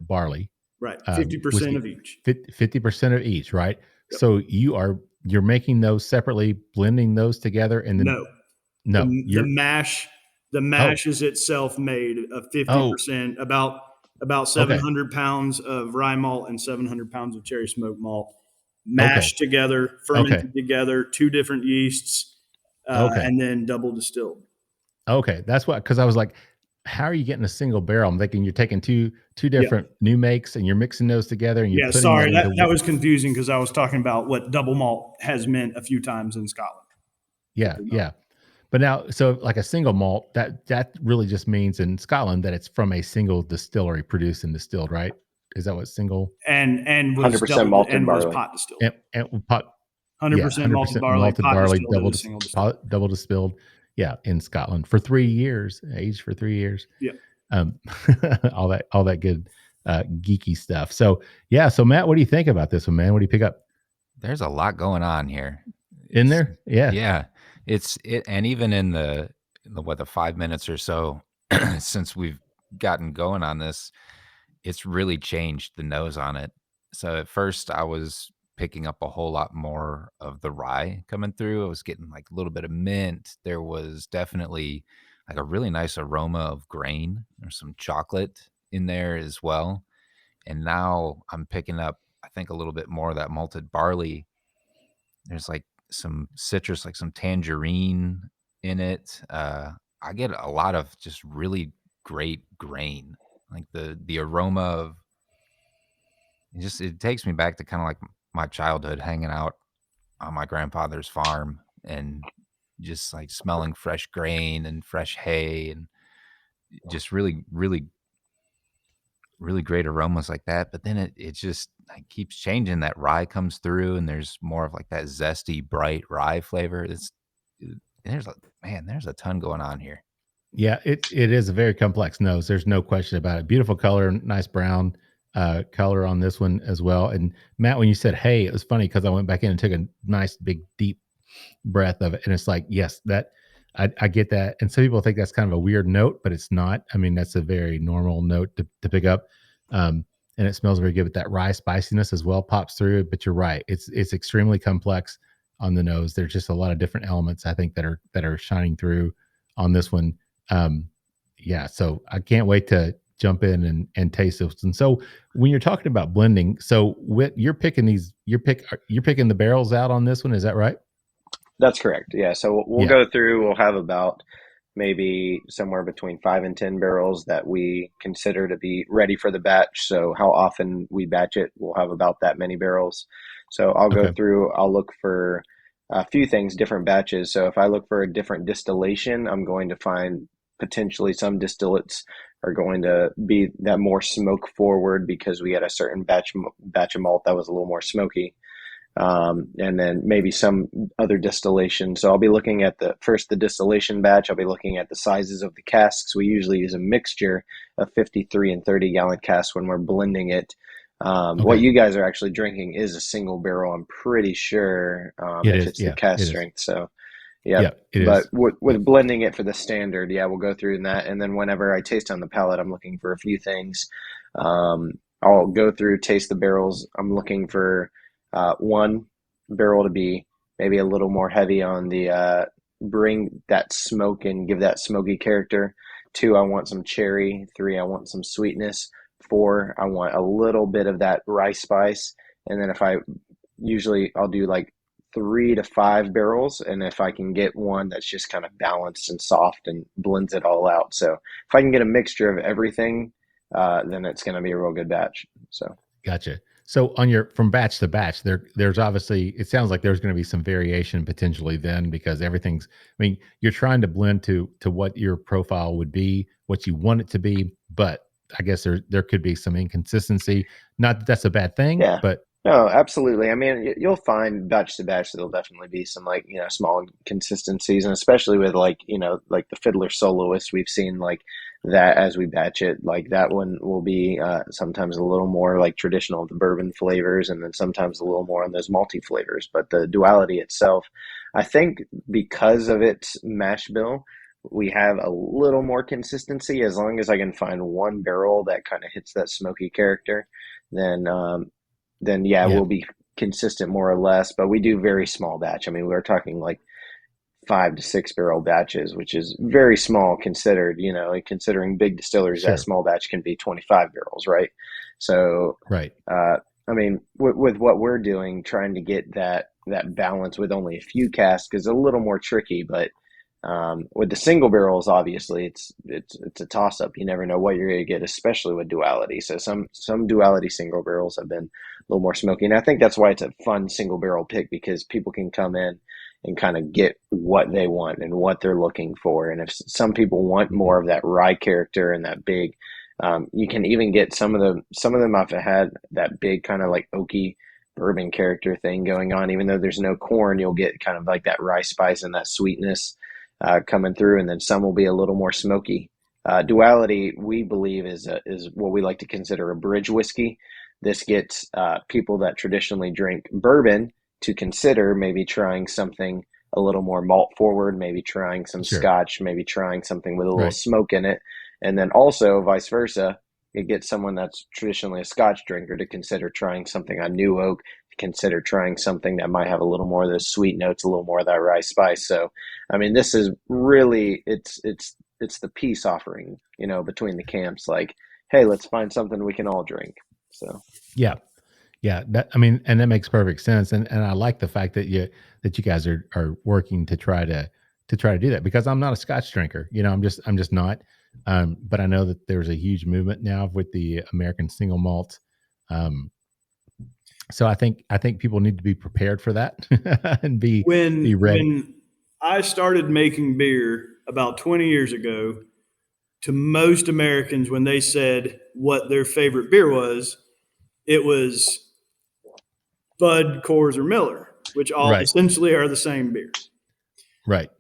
barley. Right. 50% of each. 50% of each, right? Yep. So you're making those separately, blending those together, and then no. The mash is itself made of 50%, about 700 pounds of rye malt and 700 pounds of cherry smoked malt. Mashed together, fermented together, two different yeasts, and then double distilled. Okay, that's what, because I was like, how are you getting a single barrel? I'm thinking you're taking two different new makes and you're mixing those together and you're putting that was confusing because I was talking about what double malt has meant a few times in Scotland. Yeah. But now, so like a single malt, that really just means in Scotland that it's from a single distillery produced and distilled, right? Is that what single? And was 100% malted and barley. was pot distilled. And pot 100% malted barley, double distilled. Yeah, in Scotland for 3 years, aged for 3 years. Yeah. All that good geeky stuff. So Matt, what do you think about this one, man? What do you pick up? There's a lot going on here. In there? Yeah. Yeah. And even in the 5 minutes or so since we've gotten going on this, it's really changed the nose on it. So at first I was picking up a whole lot more of the rye coming through. I was getting like a little bit of mint. There was definitely like a really nice aroma of grain. There's some chocolate in there as well. And now I'm picking up, I think, a little bit more of that malted barley. There's like some citrus, like some tangerine in it. I get a lot of just really great grain. Like the aroma of it takes me back to kind of like my childhood, hanging out on my grandfather's farm and just like smelling fresh grain and fresh hay and just really, really, really great aromas like that. But then it just like keeps changing. That rye comes through and there's more of like that zesty, bright rye flavor. There's a ton going on here. Yeah, it is a very complex nose. There's no question about it. Beautiful color, nice brown color on this one as well. And Matt, when you said hay, it was funny because I went back in and took a nice big deep breath of it, and it's like, yes, that I get that. And some people think that's kind of a weird note, but it's not. I mean, that's a very normal note to pick up. And it smells very good with that rye spiciness as well pops through. But you're right, it's extremely complex on the nose. There's just a lot of different elements I think that are shining through on this one. Yeah. So I can't wait to jump in and taste this. And so when you're talking about blending, so you're picking you're picking the barrels out on this one. Is that right? That's correct. Yeah. So we'll Yeah. go through, we'll have about maybe somewhere between 5 and 10 barrels that we consider to be ready for the batch. So how often we batch it, we'll have about that many barrels. So I'll go Okay. through, I'll look for a few things, different batches. So if I look for a different distillation, I'm going to find potentially some distillates are going to be that more smoke forward because we had a certain batch of malt that was a little more smoky. And then maybe some other distillation. So I'll be looking at the distillation batch. I'll be looking at the sizes of the casks. We usually use a mixture of 53 and 30 gallon casks when we're blending it. What you guys are actually drinking is a single barrel. I'm pretty sure if it's the cask strength. So yeah, but with blending it for the standard, we'll go through that. And then whenever I taste on the palate, I'm looking for a few things. I'll go through, taste the barrels. I'm looking for one barrel to be maybe a little more heavy on the bring that smoke and give that smoky character. 2, I want some cherry. 3, I want some sweetness. 4, I want a little bit of that rye spice. And then I'll do like 3 to 5 barrels. And if I can get one that's just kind of balanced and soft and blends it all out. So if I can get a mixture of everything, then it's going to be a real good batch. So gotcha. So from batch to batch, there's obviously, it sounds like there's going to be some variation potentially then, because you're trying to blend to what your profile would be, what you want it to be, but I guess there could be some inconsistency. Not that that's a bad thing, but no, absolutely. I mean, you'll find batch to batch, there'll definitely be some small inconsistencies, and especially with like the Fiddler Soloist, we've seen like that as we batch it, like that one will be sometimes a little more like traditional, the bourbon flavors, and then sometimes a little more on those malty flavors. But the Duality itself, I think because of its mash bill, we have a little more consistency. As long as I can find one barrel that kind of hits that smoky character, then we'll be consistent more or less. But we do very small batch. I mean, we're talking like 5 to 6 barrel batches, which is very small considered, considering big distilleries, that small batch can be 25 barrels, right? So, I mean, with what we're doing, trying to get that balance with only a few casks is a little more tricky, but with the single barrels, obviously it's a toss up. You never know what you're going to get, especially with Duality. So some Duality single barrels have been a little more smoky, and I think that's why it's a fun single barrel pick, because people can come in and kind of get what they want and what they're looking for. And if some people want more of that rye character and that big, you can even get some of them I've had that big kind of like oaky bourbon character thing going on. Even though there's no corn, you'll get kind of like that rye spice and that sweetness coming through, and then some will be a little more smoky. Duality, we believe, is what we like to consider a bridge whiskey. This gets people that traditionally drink bourbon to consider maybe trying something a little more malt forward, maybe trying some Scotch, maybe trying something with a little smoke in it. And then also vice versa, it gets someone that's traditionally a Scotch drinker to consider trying something on New Oak, to consider trying something that might have a little more of those sweet notes, a little more of that rye spice. So, I mean, this is really, it's the peace offering, between the camps, like, hey, let's find something we can all drink. So, yeah. And that makes perfect sense. And I like the fact that you guys are working to try to do that, because I'm not a Scotch drinker. I'm just not. But I know that there's a huge movement now with the American single malt. So I think people need to be prepared for that and be ready. When I started making beer about 20 years ago, to most Americans, when they said what their favorite beer was, it was Bud, Coors, or Miller, which all essentially are the same beer. Right.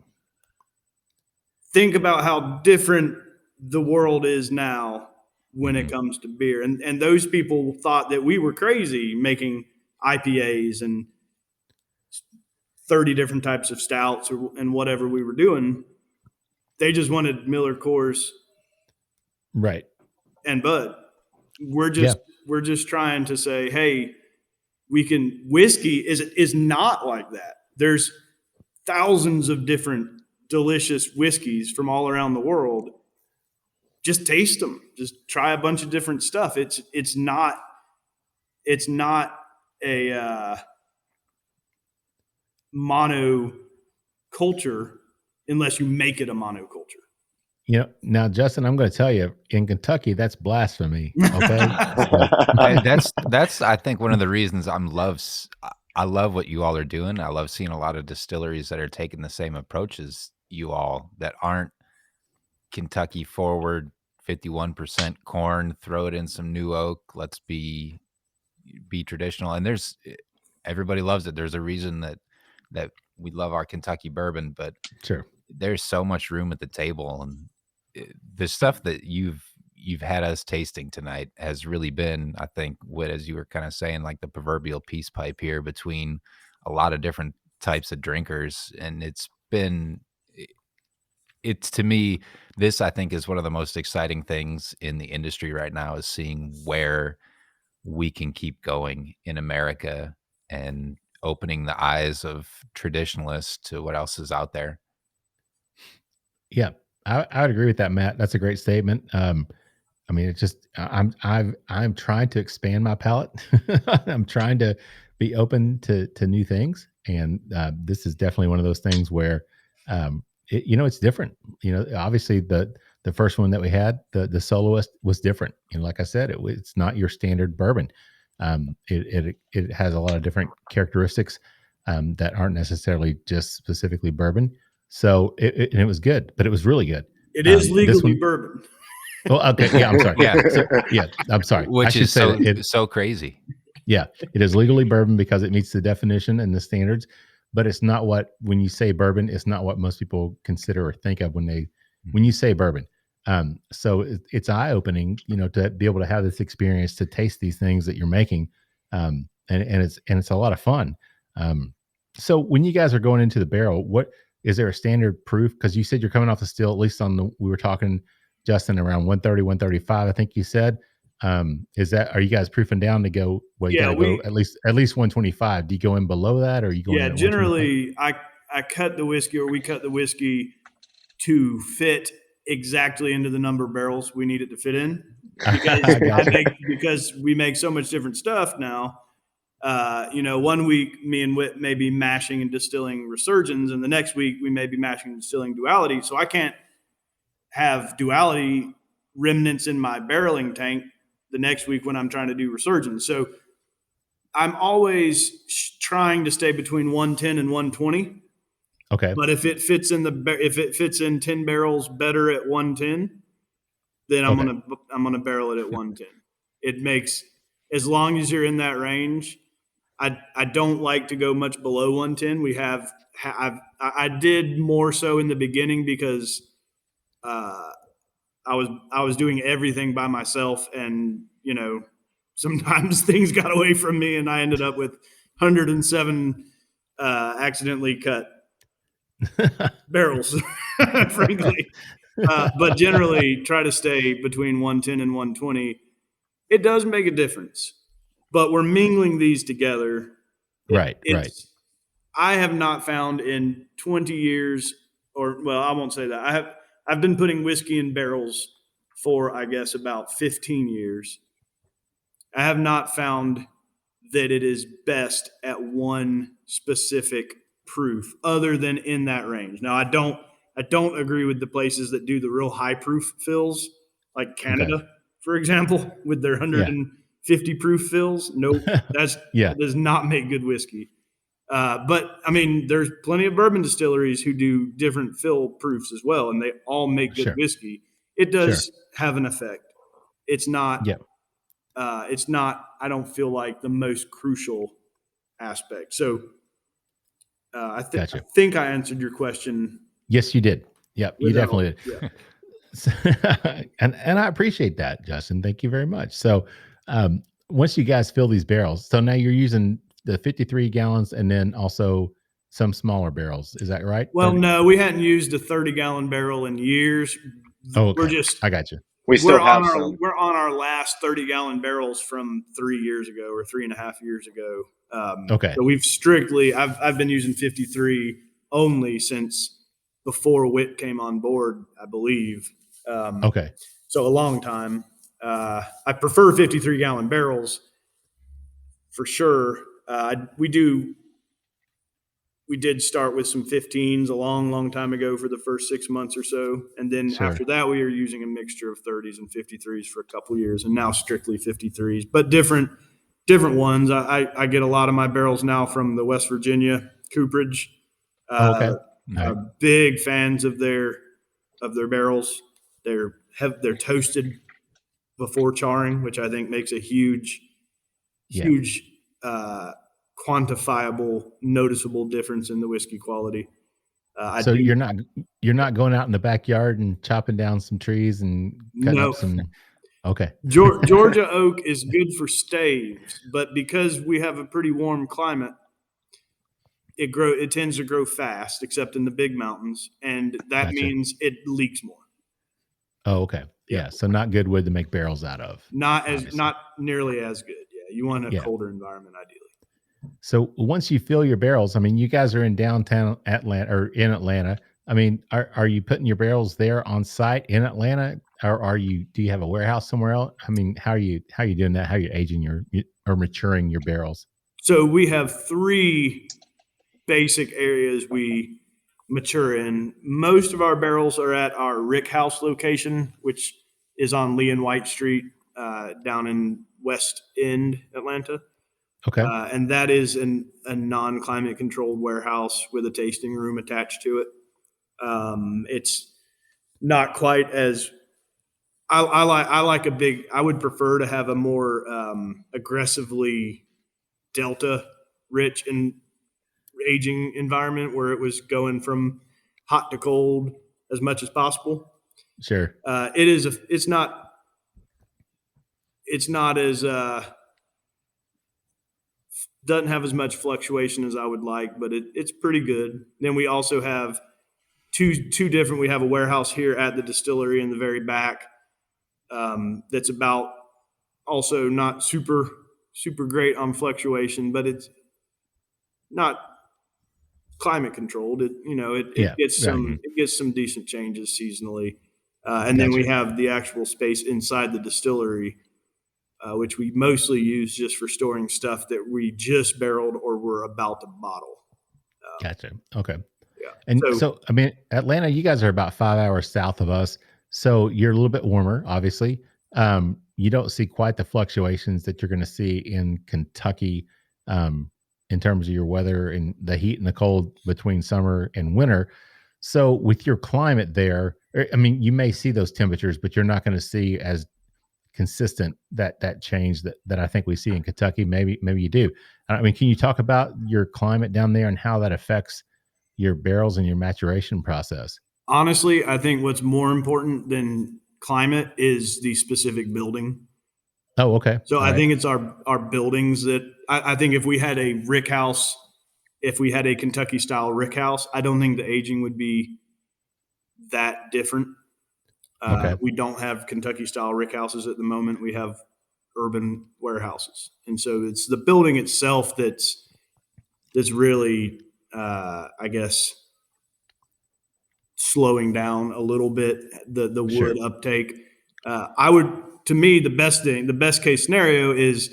Think about how different the world is now when it comes to beer. And those people thought that we were crazy making IPAs and 30 different types of stouts and whatever we were doing. They just wanted Miller, Coors, and Bud. We're just trying to say, hey, whiskey is not like that. There's thousands of different delicious whiskeys from all around the world. just taste them. Just try a bunch of different stuff. It's not a mono culture unless you make it a monoculture. Now, Justin, I'm going to tell you, in Kentucky, that's blasphemy. Okay, that's I think one of the reasons I love what you all are doing. I love seeing a lot of distilleries that are taking the same approach as you all, that aren't Kentucky forward, 51% corn, throw it in some new oak. Let's be traditional. And everybody loves it. There's a reason that we love our Kentucky bourbon, but sure, there's so much room at the table, and the stuff that you've had us tasting tonight has really been, I think, Whit, as you were kind of saying, like the proverbial peace pipe here between a lot of different types of drinkers. And it's to me, this, I think, is one of the most exciting things in the industry right now, is seeing where we can keep going in America and opening the eyes of traditionalists to what else is out there. Yeah, I would agree with that, Matt. That's a great statement. I mean, it's just, I'm trying to expand my palate. I'm trying to be open to new things. And this is definitely one of those things where, it's different. Obviously the first one that we had, the Soloist, was different. Like I said, it's not your standard bourbon. It has a lot of different characteristics that aren't necessarily just specifically bourbon. So it was good, but it was really good. It is legally bourbon. Well, okay, yeah, I'm sorry. I'm sorry. Which is so crazy. Yeah, it is legally bourbon because it meets the definition and the standards, but it's not when you say bourbon, it's not what most people consider or think of when you say bourbon. So it's eye-opening, to be able to have this experience, to taste these things that you're making, and it's a lot of fun. So when you guys are going into the barrel, what is there a standard proof? Because you said you're coming off the still, at least we were talking, Justin, around 130, 135, I think you said. Are you guys proofing down to go? Well, you gotta go at least 125. Do you go in below that, or are you going? Yeah, generally I cut the whiskey, or we cut the whiskey to fit exactly into the number of barrels we need it to fit in, because we make so much different stuff now. 1 week me and Whit may be mashing and distilling Resurgence, and the next week we may be mashing and distilling Duality. So I can't have Duality remnants in my barreling tank the next week when I'm trying to do Resurgence. So I'm always trying to stay between 110 and 120. Okay. But if it fits in 10 barrels better at 110, then I'm gonna barrel it at 110. It makes, as long as you're in that range. I don't like to go much below 110. I did more so in the beginning because I was doing everything by myself, and sometimes things got away from me, and I ended up with 107 accidentally cut barrels, frankly. But generally try to stay between 110 and 120. It does make a difference, but we're mingling these together. Right. I have not found in 20 years, I won't say that. I've been putting whiskey in barrels for, I guess, about 15 years. I have not found that it is best at one specific proof other than in that range. Now, I don't agree with the places that do the real high proof fills, like Canada, for example, with their 150 proof fills. Nope, that does not make good whiskey. But I mean, there's plenty of bourbon distilleries who do different fill proofs as well, and they all make good whiskey. It does have an effect. It's not. It's not. I don't feel like the most crucial aspect. So, I think I answered your question. Yes, you did. Yep, you definitely did. Yeah. and I appreciate that, Justin. Thank you very much. So, once you guys fill these barrels, so now you're using the 53 gallons and then also some smaller barrels. Is that right? Well, no, we hadn't used a 30-gallon barrel in years. Oh, okay. I got you. We're on our last 30-gallon barrels from 3 years ago or 3.5 years ago. Okay. So we've I've been using 53 only since before Whit came on board, I believe. Okay. So a long time. I prefer 53-gallon barrels for sure. We did start with some 15s a long time ago for the first 6 months or so. And then Sure. after that, we were using a mixture of 30s and 53s for a couple years, and now strictly 53s, but different ones. I get a lot of my barrels now from the West Virginia cooperage. Okay. Right. Big fans of their barrels. They're toasted before charring, which I think makes a huge quantifiable, noticeable difference in the whiskey quality. So you're not going out in the backyard and chopping down some trees and cutting up some. Okay. Georgia oak is good for staves, but because we have a pretty warm climate, it tends to grow fast, except in the big mountains, and that Gotcha. means it leaks more. Oh, okay. Yeah. So not good wood to make barrels out of. Not nearly as good. Yeah. You want a colder environment ideally. So once you fill your barrels, I mean, you guys are in downtown Atlanta or in Atlanta. I mean, are you putting your barrels there on site in Atlanta, or do you have a warehouse somewhere else? I mean, how are you doing that? How are you aging or maturing your barrels? So we have 3 basic areas we mature in. Most of our barrels are at our Rick House location, which is on Lee and White Street, down in West End, Atlanta. Okay. And that is a non-climate controlled warehouse with a tasting room attached to it. It's not quite as I would prefer to have a more aggressively Delta rich and aging environment where it was going from hot to cold as much as possible. Sure. It's not as doesn't have as much fluctuation as I would like, but it's pretty good. Then we also have two different. We have a warehouse here at the distillery in the very back. That's about also not super great on fluctuation, but it's not climate controlled. It gets some decent changes seasonally. And then we have the actual space inside the distillery, which we mostly use just for storing stuff that we just barreled or we're about to bottle. Gotcha. Okay. Yeah. And so, I mean, Atlanta, you guys are about 5 hours south of us. So you're a little bit warmer, obviously. You don't see quite the fluctuations that you're going to see in Kentucky, in terms of your weather and the heat and the cold between summer and winter. So with your climate there, I mean, you may see those temperatures, but you're not going to see as consistent that change that I think we see in Kentucky. Maybe you do. I mean, can you talk about your climate down there and how that affects your barrels and your maturation process? Honestly, I think what's more important than climate is the specific building. Oh, okay. So I think it's our buildings that I think if we had a rick house, if we had a Kentucky style rick house, I don't think the aging would be that different. Okay. We don't have Kentucky style rick houses at the moment. We have urban warehouses. And so it's the building itself that's really, I guess, slowing down a little bit the wood uptake. To me, the best case scenario is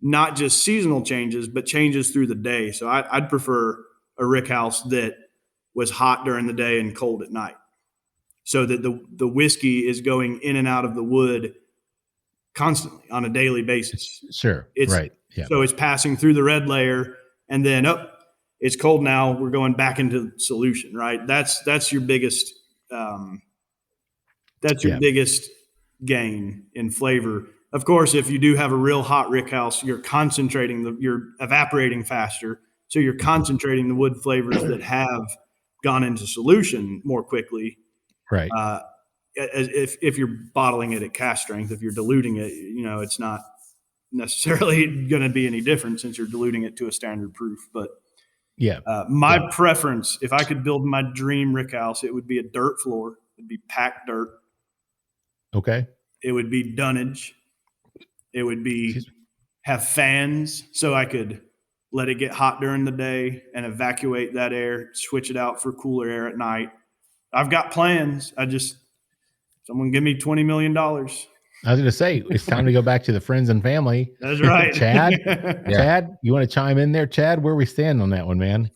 not just seasonal changes, but changes through the day. So I'd prefer a rick house that was hot during the day and cold at night, so that the whiskey is going in and out of the wood constantly on a daily basis. Sure. Right. Yeah. So it's passing through the red layer, and then it's cold now. We're going back into solution, right? That's your biggest. Biggest gain in flavor. Of course, if you do have a real hot rick house, you're evaporating faster, so you're concentrating the wood flavors that have gone into solution more quickly. Right. If you're bottling it at cask strength, if you're diluting it, it's not necessarily going to be any different since you're diluting it to a standard proof. But my preference, if I could build my dream rick house, it would be a dirt floor. It'd be packed dirt. Okay. It would be dunnage. It would have fans so I could let it get hot during the day and evacuate that air, switch it out for cooler air at night. I've got plans. So Someone give me $20 million. I was going to say, it's time to go back to the friends and family. That's right. Chad, Yeah. Chad, you want to chime in there? Chad, where we stand on that one, man?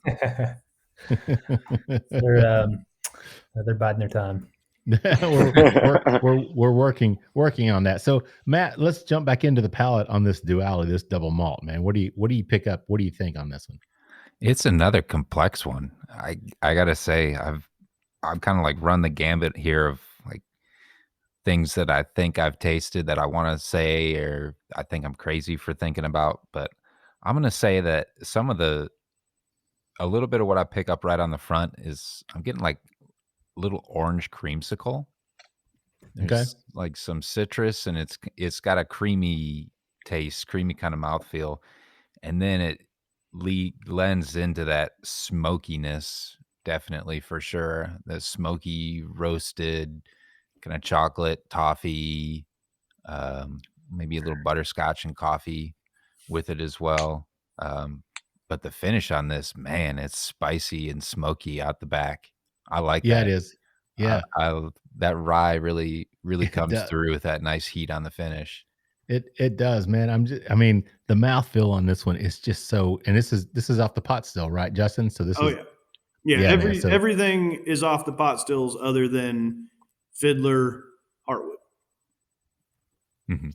They're biding their time. we're working on that. So Matt, let's jump back into the palate on this Duality, this double malt, man. What do you pick up? What do you think on this one? It's another complex one. I gotta say, I've kind of like run the gambit here of like things that I think I've tasted that I want to say, or I think I'm crazy for thinking about. But I'm gonna say that a little bit of what I pick up right on the front is I'm getting like little orange creamsicle. There's like some citrus, and it's got a creamy taste, creamy kind of mouthfeel, and then it lends into that smokiness, definitely, for sure. The smoky roasted kind of chocolate toffee, maybe a little butterscotch and coffee with it as well. But the finish on this, man, it's spicy and smoky out the back. I like that. Yeah, it is. Yeah. That rye really comes through with that nice heat on the finish. It does, man. I mean, the mouthfeel on this one is just so, and this is off the pot still, right, Justin? So this is everything is off the pot stills other than Fiddler Heartwood. Mm-hmm.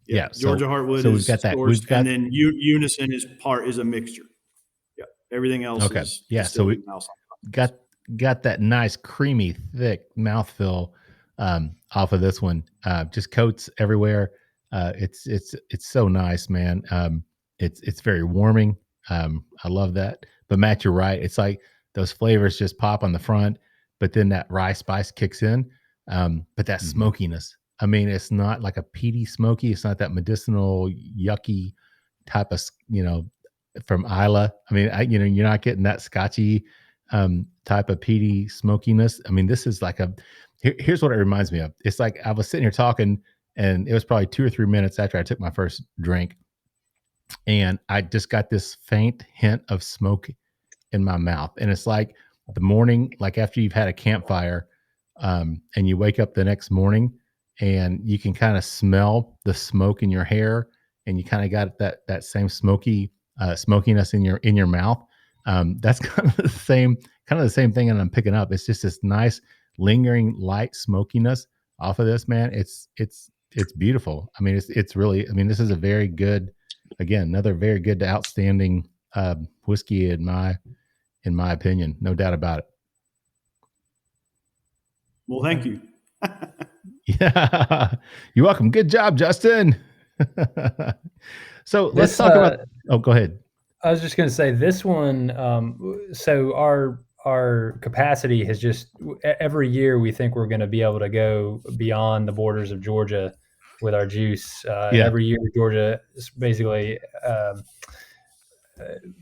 Yeah, Georgia Heartwood. So we've got that. And then Unison is a mixture. Yeah, everything else. Okay. is so we got that nice creamy thick mouthfeel off of this one. Just coats everywhere. It's so nice, man. It's very warming. I love that. But Matt, you're right. It's like those flavors just pop on the front, but then that rye spice kicks in. But that smokiness. I mean, it's not like a peaty smoky. It's not that medicinal, yucky type of, from Isla. I mean, you're not getting that Scotchy type of peaty smokiness. I mean, this is like here's what it reminds me of. It's like I was sitting here talking, and it was probably 2 or 3 minutes after I took my first drink, and I just got this faint hint of smoke in my mouth. And it's like the morning, like after you've had a campfire, and you wake up the next morning and you can kind of smell the smoke in your hair, and you kind of got that same smokiness in your mouth. That's kind of the same thing that I'm picking up. It's just this nice lingering light smokiness off of this, man. It's beautiful. I mean, it's really, I mean, this is a very good, again, another very good to outstanding whiskey in my opinion, no doubt about it. Well, thank you. Yeah, you're welcome. Good job, Justin. So let's talk about. Oh, go ahead. I was just going to say this one. So our capacity has just every year we think we're going to be able to go beyond the borders of Georgia with our juice. Every year Georgia basically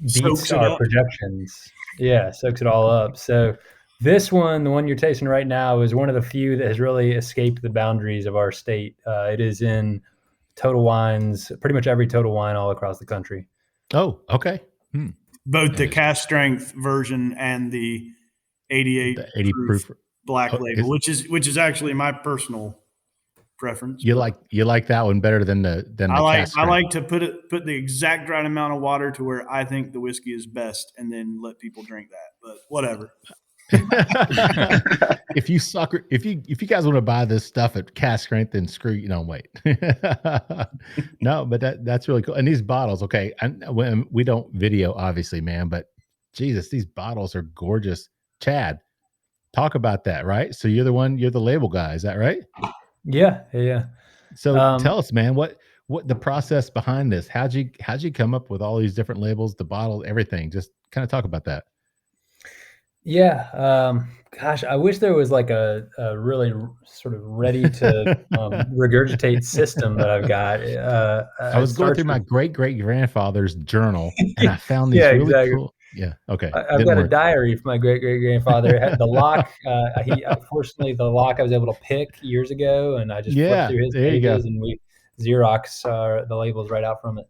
beats our projections. Yeah, soaks it all up. So this one, the one you're tasting right now, is one of the few that has really escaped the boundaries of our state. It is in Total Wines, pretty much every Total Wine all across the country. Oh, okay. Both the cast strength version and the 88 proof black label, which is actually my personal preference. You like that one better than the cast strength. I like to put the exact right amount of water to where I think the whiskey is best, and then let people drink that. But whatever. if you guys want to buy this stuff at cast strength, then screw you. No, wait. No, but that's really cool. And these bottles, okay, we don't video obviously, man, but Jesus, these bottles are gorgeous. Chad, talk about that, right? So you're the label guy, is that right? Yeah. So tell us, man, what the process behind this? How'd you come up with all these different labels, the bottle, everything? Just kind of talk about that. Yeah. Gosh, I wish there was like a really sort of ready to regurgitate system that I've got. I was going through my great-great-grandfather's journal, and I found these really cool. Yeah. Okay. I've got a diary from my great-great-grandfather. It had the lock. Unfortunately, the lock I was able to pick years ago, and I just flipped through his pages, and we Xerox the labels right out from it.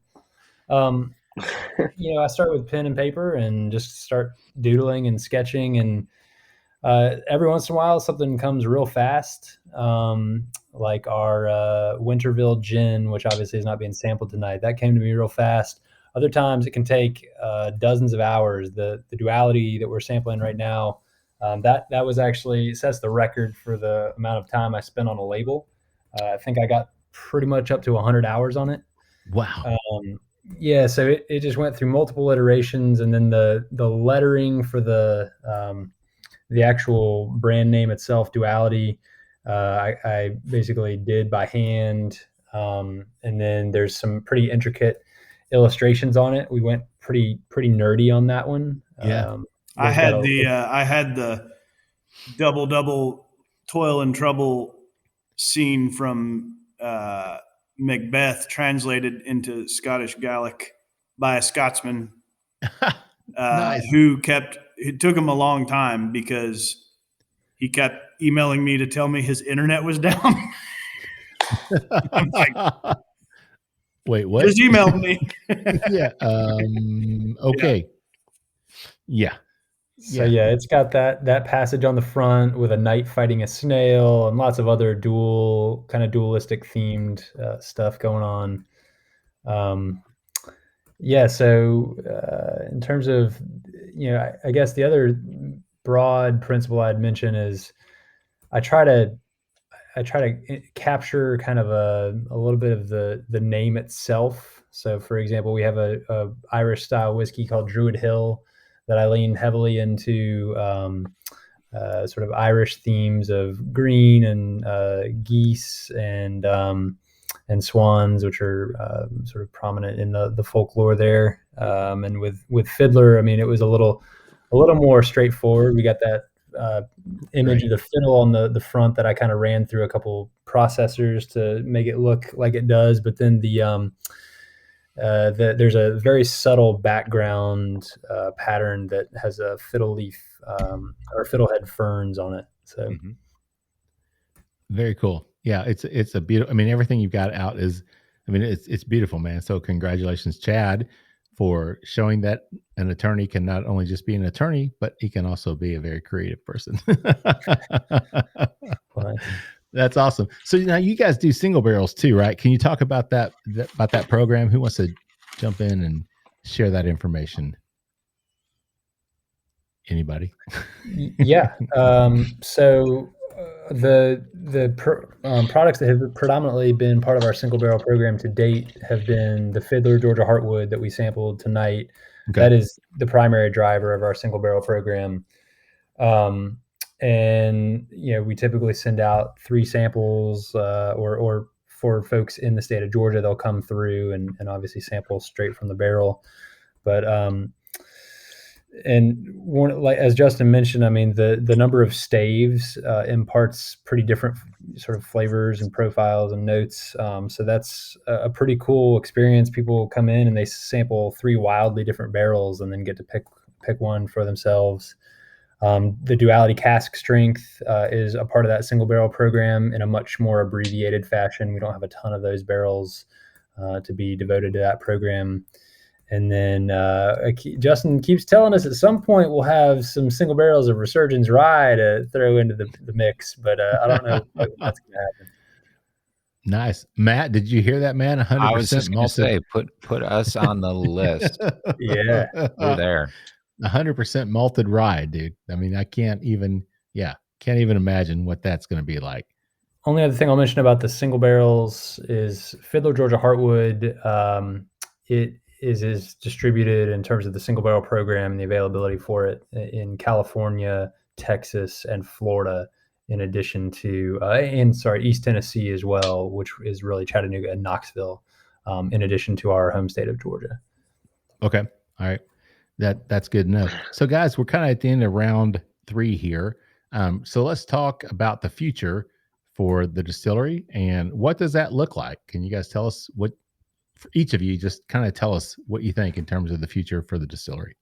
I start with pen and paper and just start doodling and sketching, and Every once in a while, something comes real fast, like our Winterville gin, which obviously is not being sampled tonight. That came to me real fast. Other times, it can take dozens of hours. The Duality that we're sampling right now, that was actually sets the record for the amount of time I spent on a label. I think I got pretty much up to 100 hours on it. Wow. Yeah, so it just went through multiple iterations, and then the lettering for the actual brand name itself, Duality, I basically did by hand, and then there's some pretty intricate illustrations on it. We went pretty nerdy on that one. Yeah. I had the double toil and trouble scene from Macbeth translated into Scottish Gaelic by a Scotsman Nice. it took him a long time because he kept emailing me to tell me his internet was down. I'm like, wait, what? just emailed me. Yeah. Okay. Yeah. So yeah, it's got that passage on the front with a knight fighting a snail and lots of other dualistic themed stuff going on. Yeah, so in terms of, I guess the other broad principle I'd mention is I try to capture kind of a little bit of the name itself. So for example, we have a Irish style whiskey called Druid Hill that I lean heavily into sort of Irish themes of green and geese and swans, which are sort of prominent in the folklore there. And with Fiddler, I mean, it was a little more straightforward. We got that image of the fiddle on the front that I kind of ran through a couple processors to make it look like it does. But then there's a very subtle background pattern that has a fiddle leaf or fiddlehead ferns on it. So very cool. Yeah, it's a beautiful. I mean, everything you've got out is, I mean, it's beautiful, man. So congratulations, Chad, for showing that an attorney can not only just be an attorney, but he can also be a very creative person. That's awesome. So now you guys do single barrels too, right? Can you talk about that program? Who wants to jump in and share that information? Anybody? Yeah. So the products that have predominantly been part of our single barrel program to date have been the Fiddler Georgia Heartwood that we sampled tonight. Okay. That is the primary driver of our single barrel program. And we typically send out 3 samples, or for folks in the state of Georgia, they'll come through and obviously sample straight from the barrel. But and one, like as Justin mentioned, I mean the number of staves imparts pretty different sort of flavors and profiles and notes. So that's a pretty cool experience. People come in and they sample 3 wildly different barrels and then get to pick one for themselves. The Duality cask strength is a part of that single barrel program in a much more abbreviated fashion. We don't have a ton of those barrels to be devoted to that program. And then Justin keeps telling us at some point we'll have some single barrels of Resurgence Rye to throw into the mix, but I don't know if that's going to happen. Nice. Matt, did you hear that, man? 100% I was just going to say, put us on the list. Yeah. We're there. 100% malted rye, dude. I mean, I can't even imagine what that's going to be like. Only other thing I'll mention about the single barrels is Fiddler Georgia Heartwood. It is distributed in terms of the single barrel program and the availability for it in California, Texas, and Florida, in addition to East Tennessee as well, which is really Chattanooga and Knoxville, in addition to our home state of Georgia. Okay. All right. That's good to know. So guys, we're kind of at the end of round 3 here. So let's talk about the future for the distillery and what does that look like? Can you guys tell us what, for each of you, just kind of tell us what you think in terms of the future for the distillery?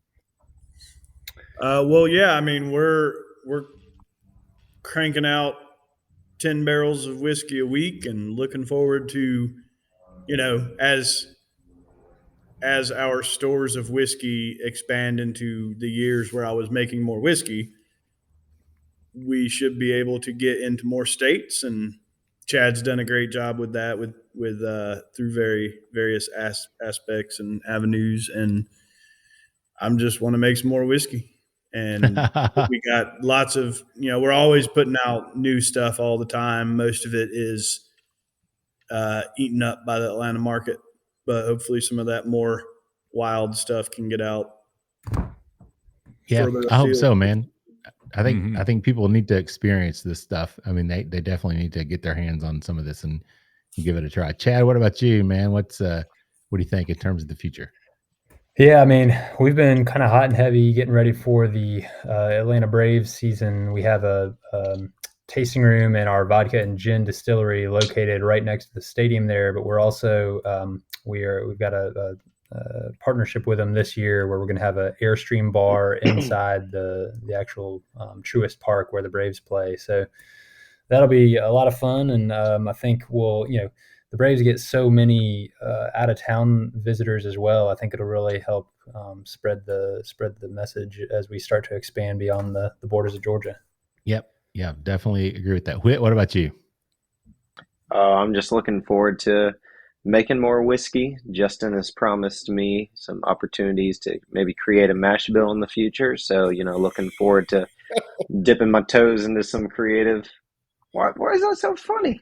Well, yeah, I mean, we're cranking out 10 barrels of whiskey a week and looking forward to, as our stores of whiskey expand into the years where I was making more whiskey, we should be able to get into more states, and Chad's done a great job with that with through various aspects and avenues. And I'm just want to make some more whiskey. And we got lots of, we're always putting out new stuff all the time. Most of it is eaten up by the Atlanta market, but hopefully some of that more wild stuff can get out. Yeah, I hope so, man. I think people need to experience this stuff. I mean, they definitely need to get their hands on some of this and give it a try. Chad, what about you, man? What do you think in terms of the future? Yeah, I mean, we've been kind of hot and heavy getting ready for the Atlanta Braves season. We have a tasting room in our vodka and gin distillery located right next to the stadium there. But we're also we've got a partnership with them this year where we're going to have an Airstream bar inside the actual Truist Park where the Braves play. So that'll be a lot of fun, and I think the Braves get so many out of town visitors as well. I think it'll really help spread the message as we start to expand beyond the borders of Georgia. Yep. Yeah, definitely agree with that. Whit, what about you? I'm just looking forward to making more whiskey. Justin has promised me some opportunities to maybe create a mash bill in the future. So, looking forward to dipping my toes into some creative. Why is that so funny?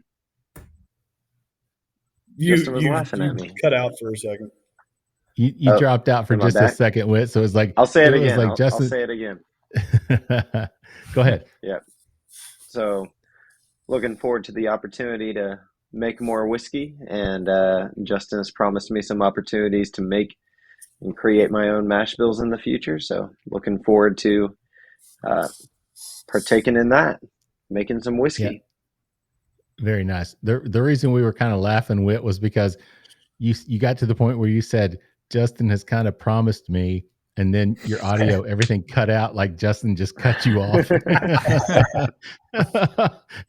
Justin was laughing at me. Cut out for a second. You dropped out for just a second, Whit. So it's like I'll say it again. Like I'll say it again. Go ahead. Yeah. So, looking forward to the opportunity to make more whiskey, and Justin has promised me some opportunities to make and create my own mash bills in the future. So, looking forward to partaking in that, making some whiskey. Yeah. Very nice. The reason we were kind of laughing, Whit, was because you got to the point where you said Justin has kind of promised me, and then your audio, everything cut out like Justin just cut you off.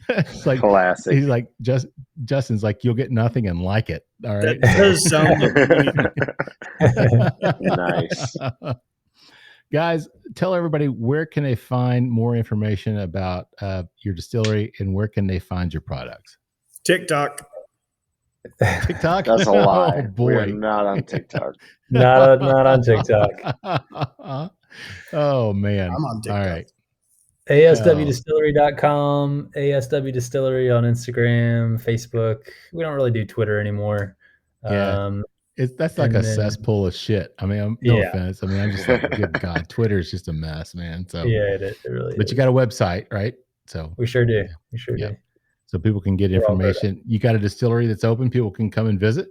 It's like classic. He's like, Justin's like, you'll get nothing and like it. All right. That does sound nice. Guys, tell everybody, where can they find more information about your distillery, and where can they find your products? TikTok. TikTok? That's a lie. Oh, boy. We're not on TikTok. not on TikTok. Oh, man. I'm on TikTok. All right. ASWdistillery.com, ASW Distillery on Instagram, Facebook. We don't really do Twitter anymore. Yeah. That's like a cesspool of shit. I mean, no offense. I mean, I'm just like, good God, Twitter is just a mess, man. So yeah, it really but is. You got a website, right? So we sure do. We sure do. So people can get information. You got a distillery that's open. People can come and visit.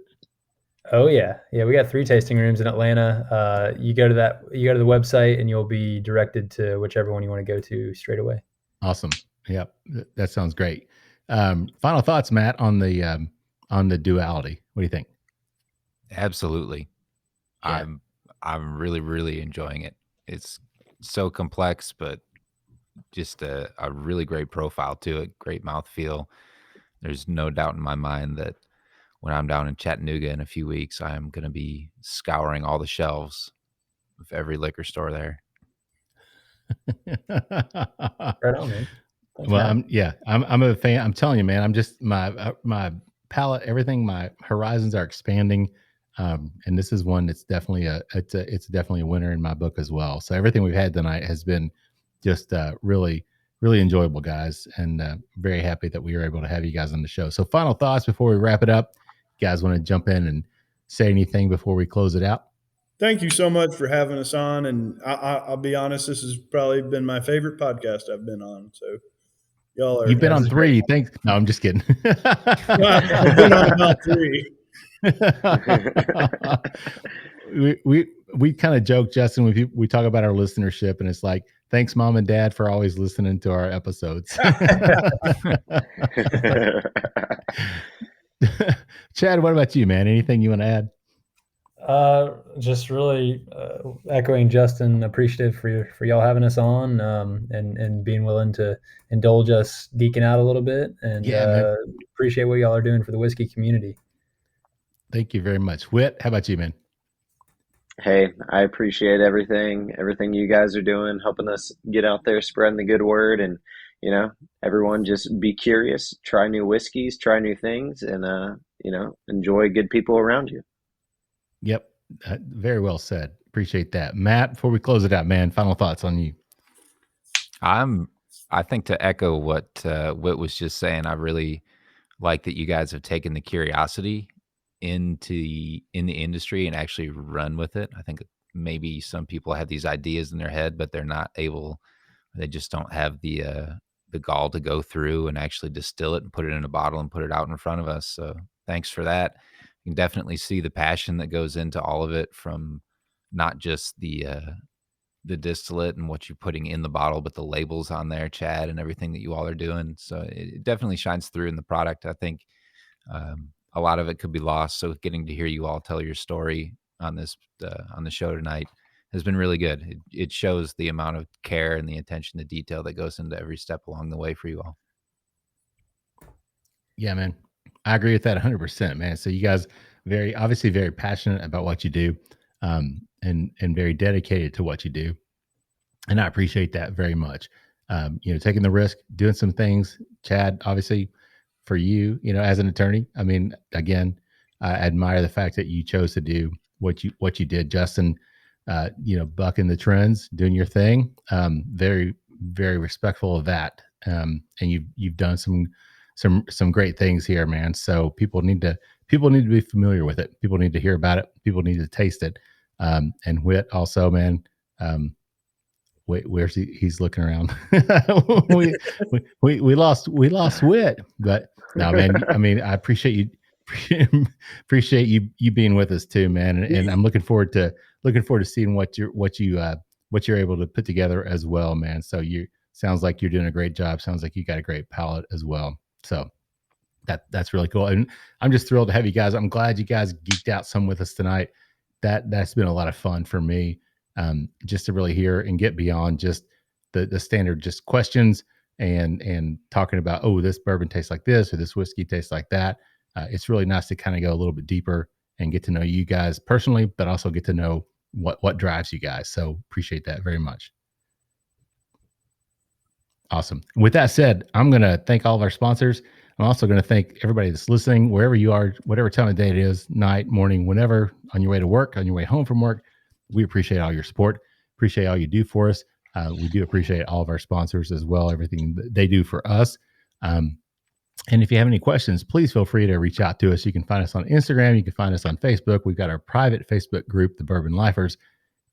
Oh yeah. Yeah. We got 3 tasting rooms in Atlanta. You go to the website and you'll be directed to whichever one you want to go to straight away. Awesome. Yep. That sounds great. Final thoughts, Matt, on the Duality. What do you think? Absolutely. Yeah. I'm really, really enjoying it. It's so complex, but just a really great profile to it. Great mouthfeel. There's no doubt in my mind that when I'm down in Chattanooga in a few weeks, I am going to be scouring all the shelves of every liquor store there. Right on, man. Thanks, Well, Matt. I'm a fan. I'm telling you, man, I'm just my palate, everything, my horizons are expanding. And this is one that's definitely it's definitely a winner in my book as well. So everything we've had tonight has been just really, really enjoyable, guys, and very happy that we were able to have you guys on the show. So final thoughts before we wrap it up. You guys want to jump in and say anything before we close it out? Thank you so much for having us on. And I'll be honest, this has probably been my favorite podcast I've been on. So y'all are. You've been on 3. Thanks. No, I'm just kidding. I've been on about 3. we kind of joke, Justin, we talk about our listenership, and it's like, thanks, Mom and Dad, for always listening to our episodes. Chad, what about you, man? Anything you want to add? Just really echoing Justin, appreciative for y'all having us on, and being willing to indulge us geeking out a little bit, and appreciate what y'all are doing for the whiskey community. Thank you very much. Whit, how about you, man? Hey, I appreciate everything you guys are doing, helping us get out there, spreading the good word, and everyone just be curious, try new whiskeys, try new things, and, enjoy good people around you. Yep. Very well said. Appreciate that. Matt, before we close it out, man, final thoughts on you. I think to echo what Whit was just saying, I really like that you guys have taken the curiosity in the industry and actually run with it. I think maybe some people have these ideas in their head, but they're not able, they just don't have the gall to go through and actually distill it and put it in a bottle and put it out in front of us. So thanks for that. You can definitely see the passion that goes into all of it, from not just the distillate and what you're putting in the bottle, but the labels on there, Chad, and everything that you all are doing. So it definitely shines through in the product. I think a lot of it could be lost. So getting to hear you all tell your story on this on the show tonight has been really good. It shows the amount of care and the attention to detail that goes into every step along the way for you all. Yeah, man. I agree with that 100%, man. So you guys obviously very passionate about what you do, and very dedicated to what you do. And I appreciate that very much. Taking the risk, doing some things. Chad, obviously for you, as an attorney, I mean, again, I admire the fact that you chose to do what you did. Justin, bucking the trends, doing your thing. Very, very respectful of that. And you've done some great things here, man. So people need to be familiar with it. People need to hear about it. People need to taste it. And Whit also, man. Where's he? He's looking around. we lost Whit, but no, man. I mean, I appreciate you being with us too, man. And I'm looking forward to seeing what you're able to put together as well, man. So sounds like you're doing a great job. Sounds like you got a great palate as well. So that's really cool. And I'm just thrilled to have you guys. I'm glad you guys geeked out some with us tonight. That's been a lot of fun for me, just to really hear and get beyond just the standard just questions and talking about, oh, this bourbon tastes like this or this whiskey tastes like that. It's really nice to kind of go a little bit deeper and get to know you guys personally, but also get to know what drives you guys. So appreciate that very much. Awesome. With that said, I'm going to thank all of our sponsors. I'm also going to thank everybody that's listening, wherever you are, whatever time of day it is, night, morning, whenever, on your way to work, on your way home from work. We appreciate all your support. Appreciate all you do for us. We do appreciate all of our sponsors as well, everything that they do for us. And if you have any questions, please feel free to reach out to us. You can find us on Instagram. You can find us on Facebook. We've got our private Facebook group, the Bourbon Lifers.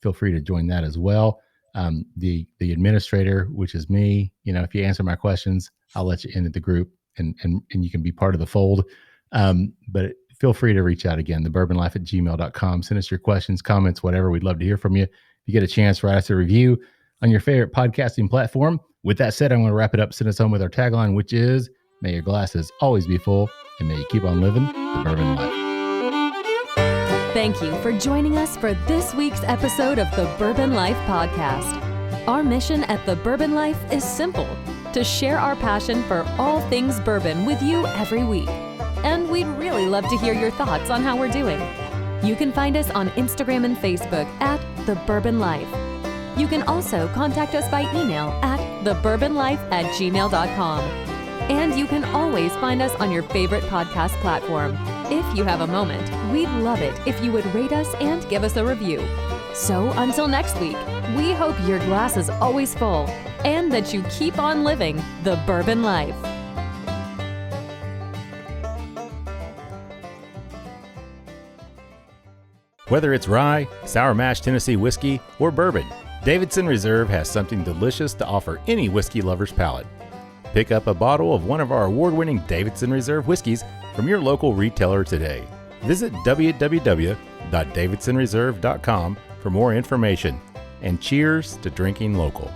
Feel free to join that as well. The administrator, which is me, if you answer my questions, I'll let you into the group and you can be part of the fold. But feel free to reach out again, thebourbonlife@gmail.com. Send us your questions, comments, whatever. We'd love to hear from you. If you get a chance, write us a review on your favorite podcasting platform. With that said, I'm going to wrap it up. Send us home with our tagline, which is, may your glasses always be full and may you keep on living the bourbon life. Thank you for joining us for this week's episode of the Bourbon Life Podcast. Our mission at the Bourbon Life is simple: to share our passion for all things bourbon with you every week. And we'd really love to hear your thoughts on how we're doing. You can find us on Instagram and Facebook at The Bourbon Life. You can also contact us by email at thebourbonlife@gmail.com. And you can always find us on your favorite podcast platform. If you have a moment, we'd love it if you would rate us and give us a review. So until next week, we hope your glass is always full and that you keep on living the bourbon life. Whether it's rye, sour mash Tennessee whiskey, or bourbon, Davidson Reserve has something delicious to offer any whiskey lover's palate. Pick up a bottle of one of our award-winning Davidson Reserve whiskeys from your local retailer today. Visit www.davidsonreserve.com for more information. And cheers to drinking local.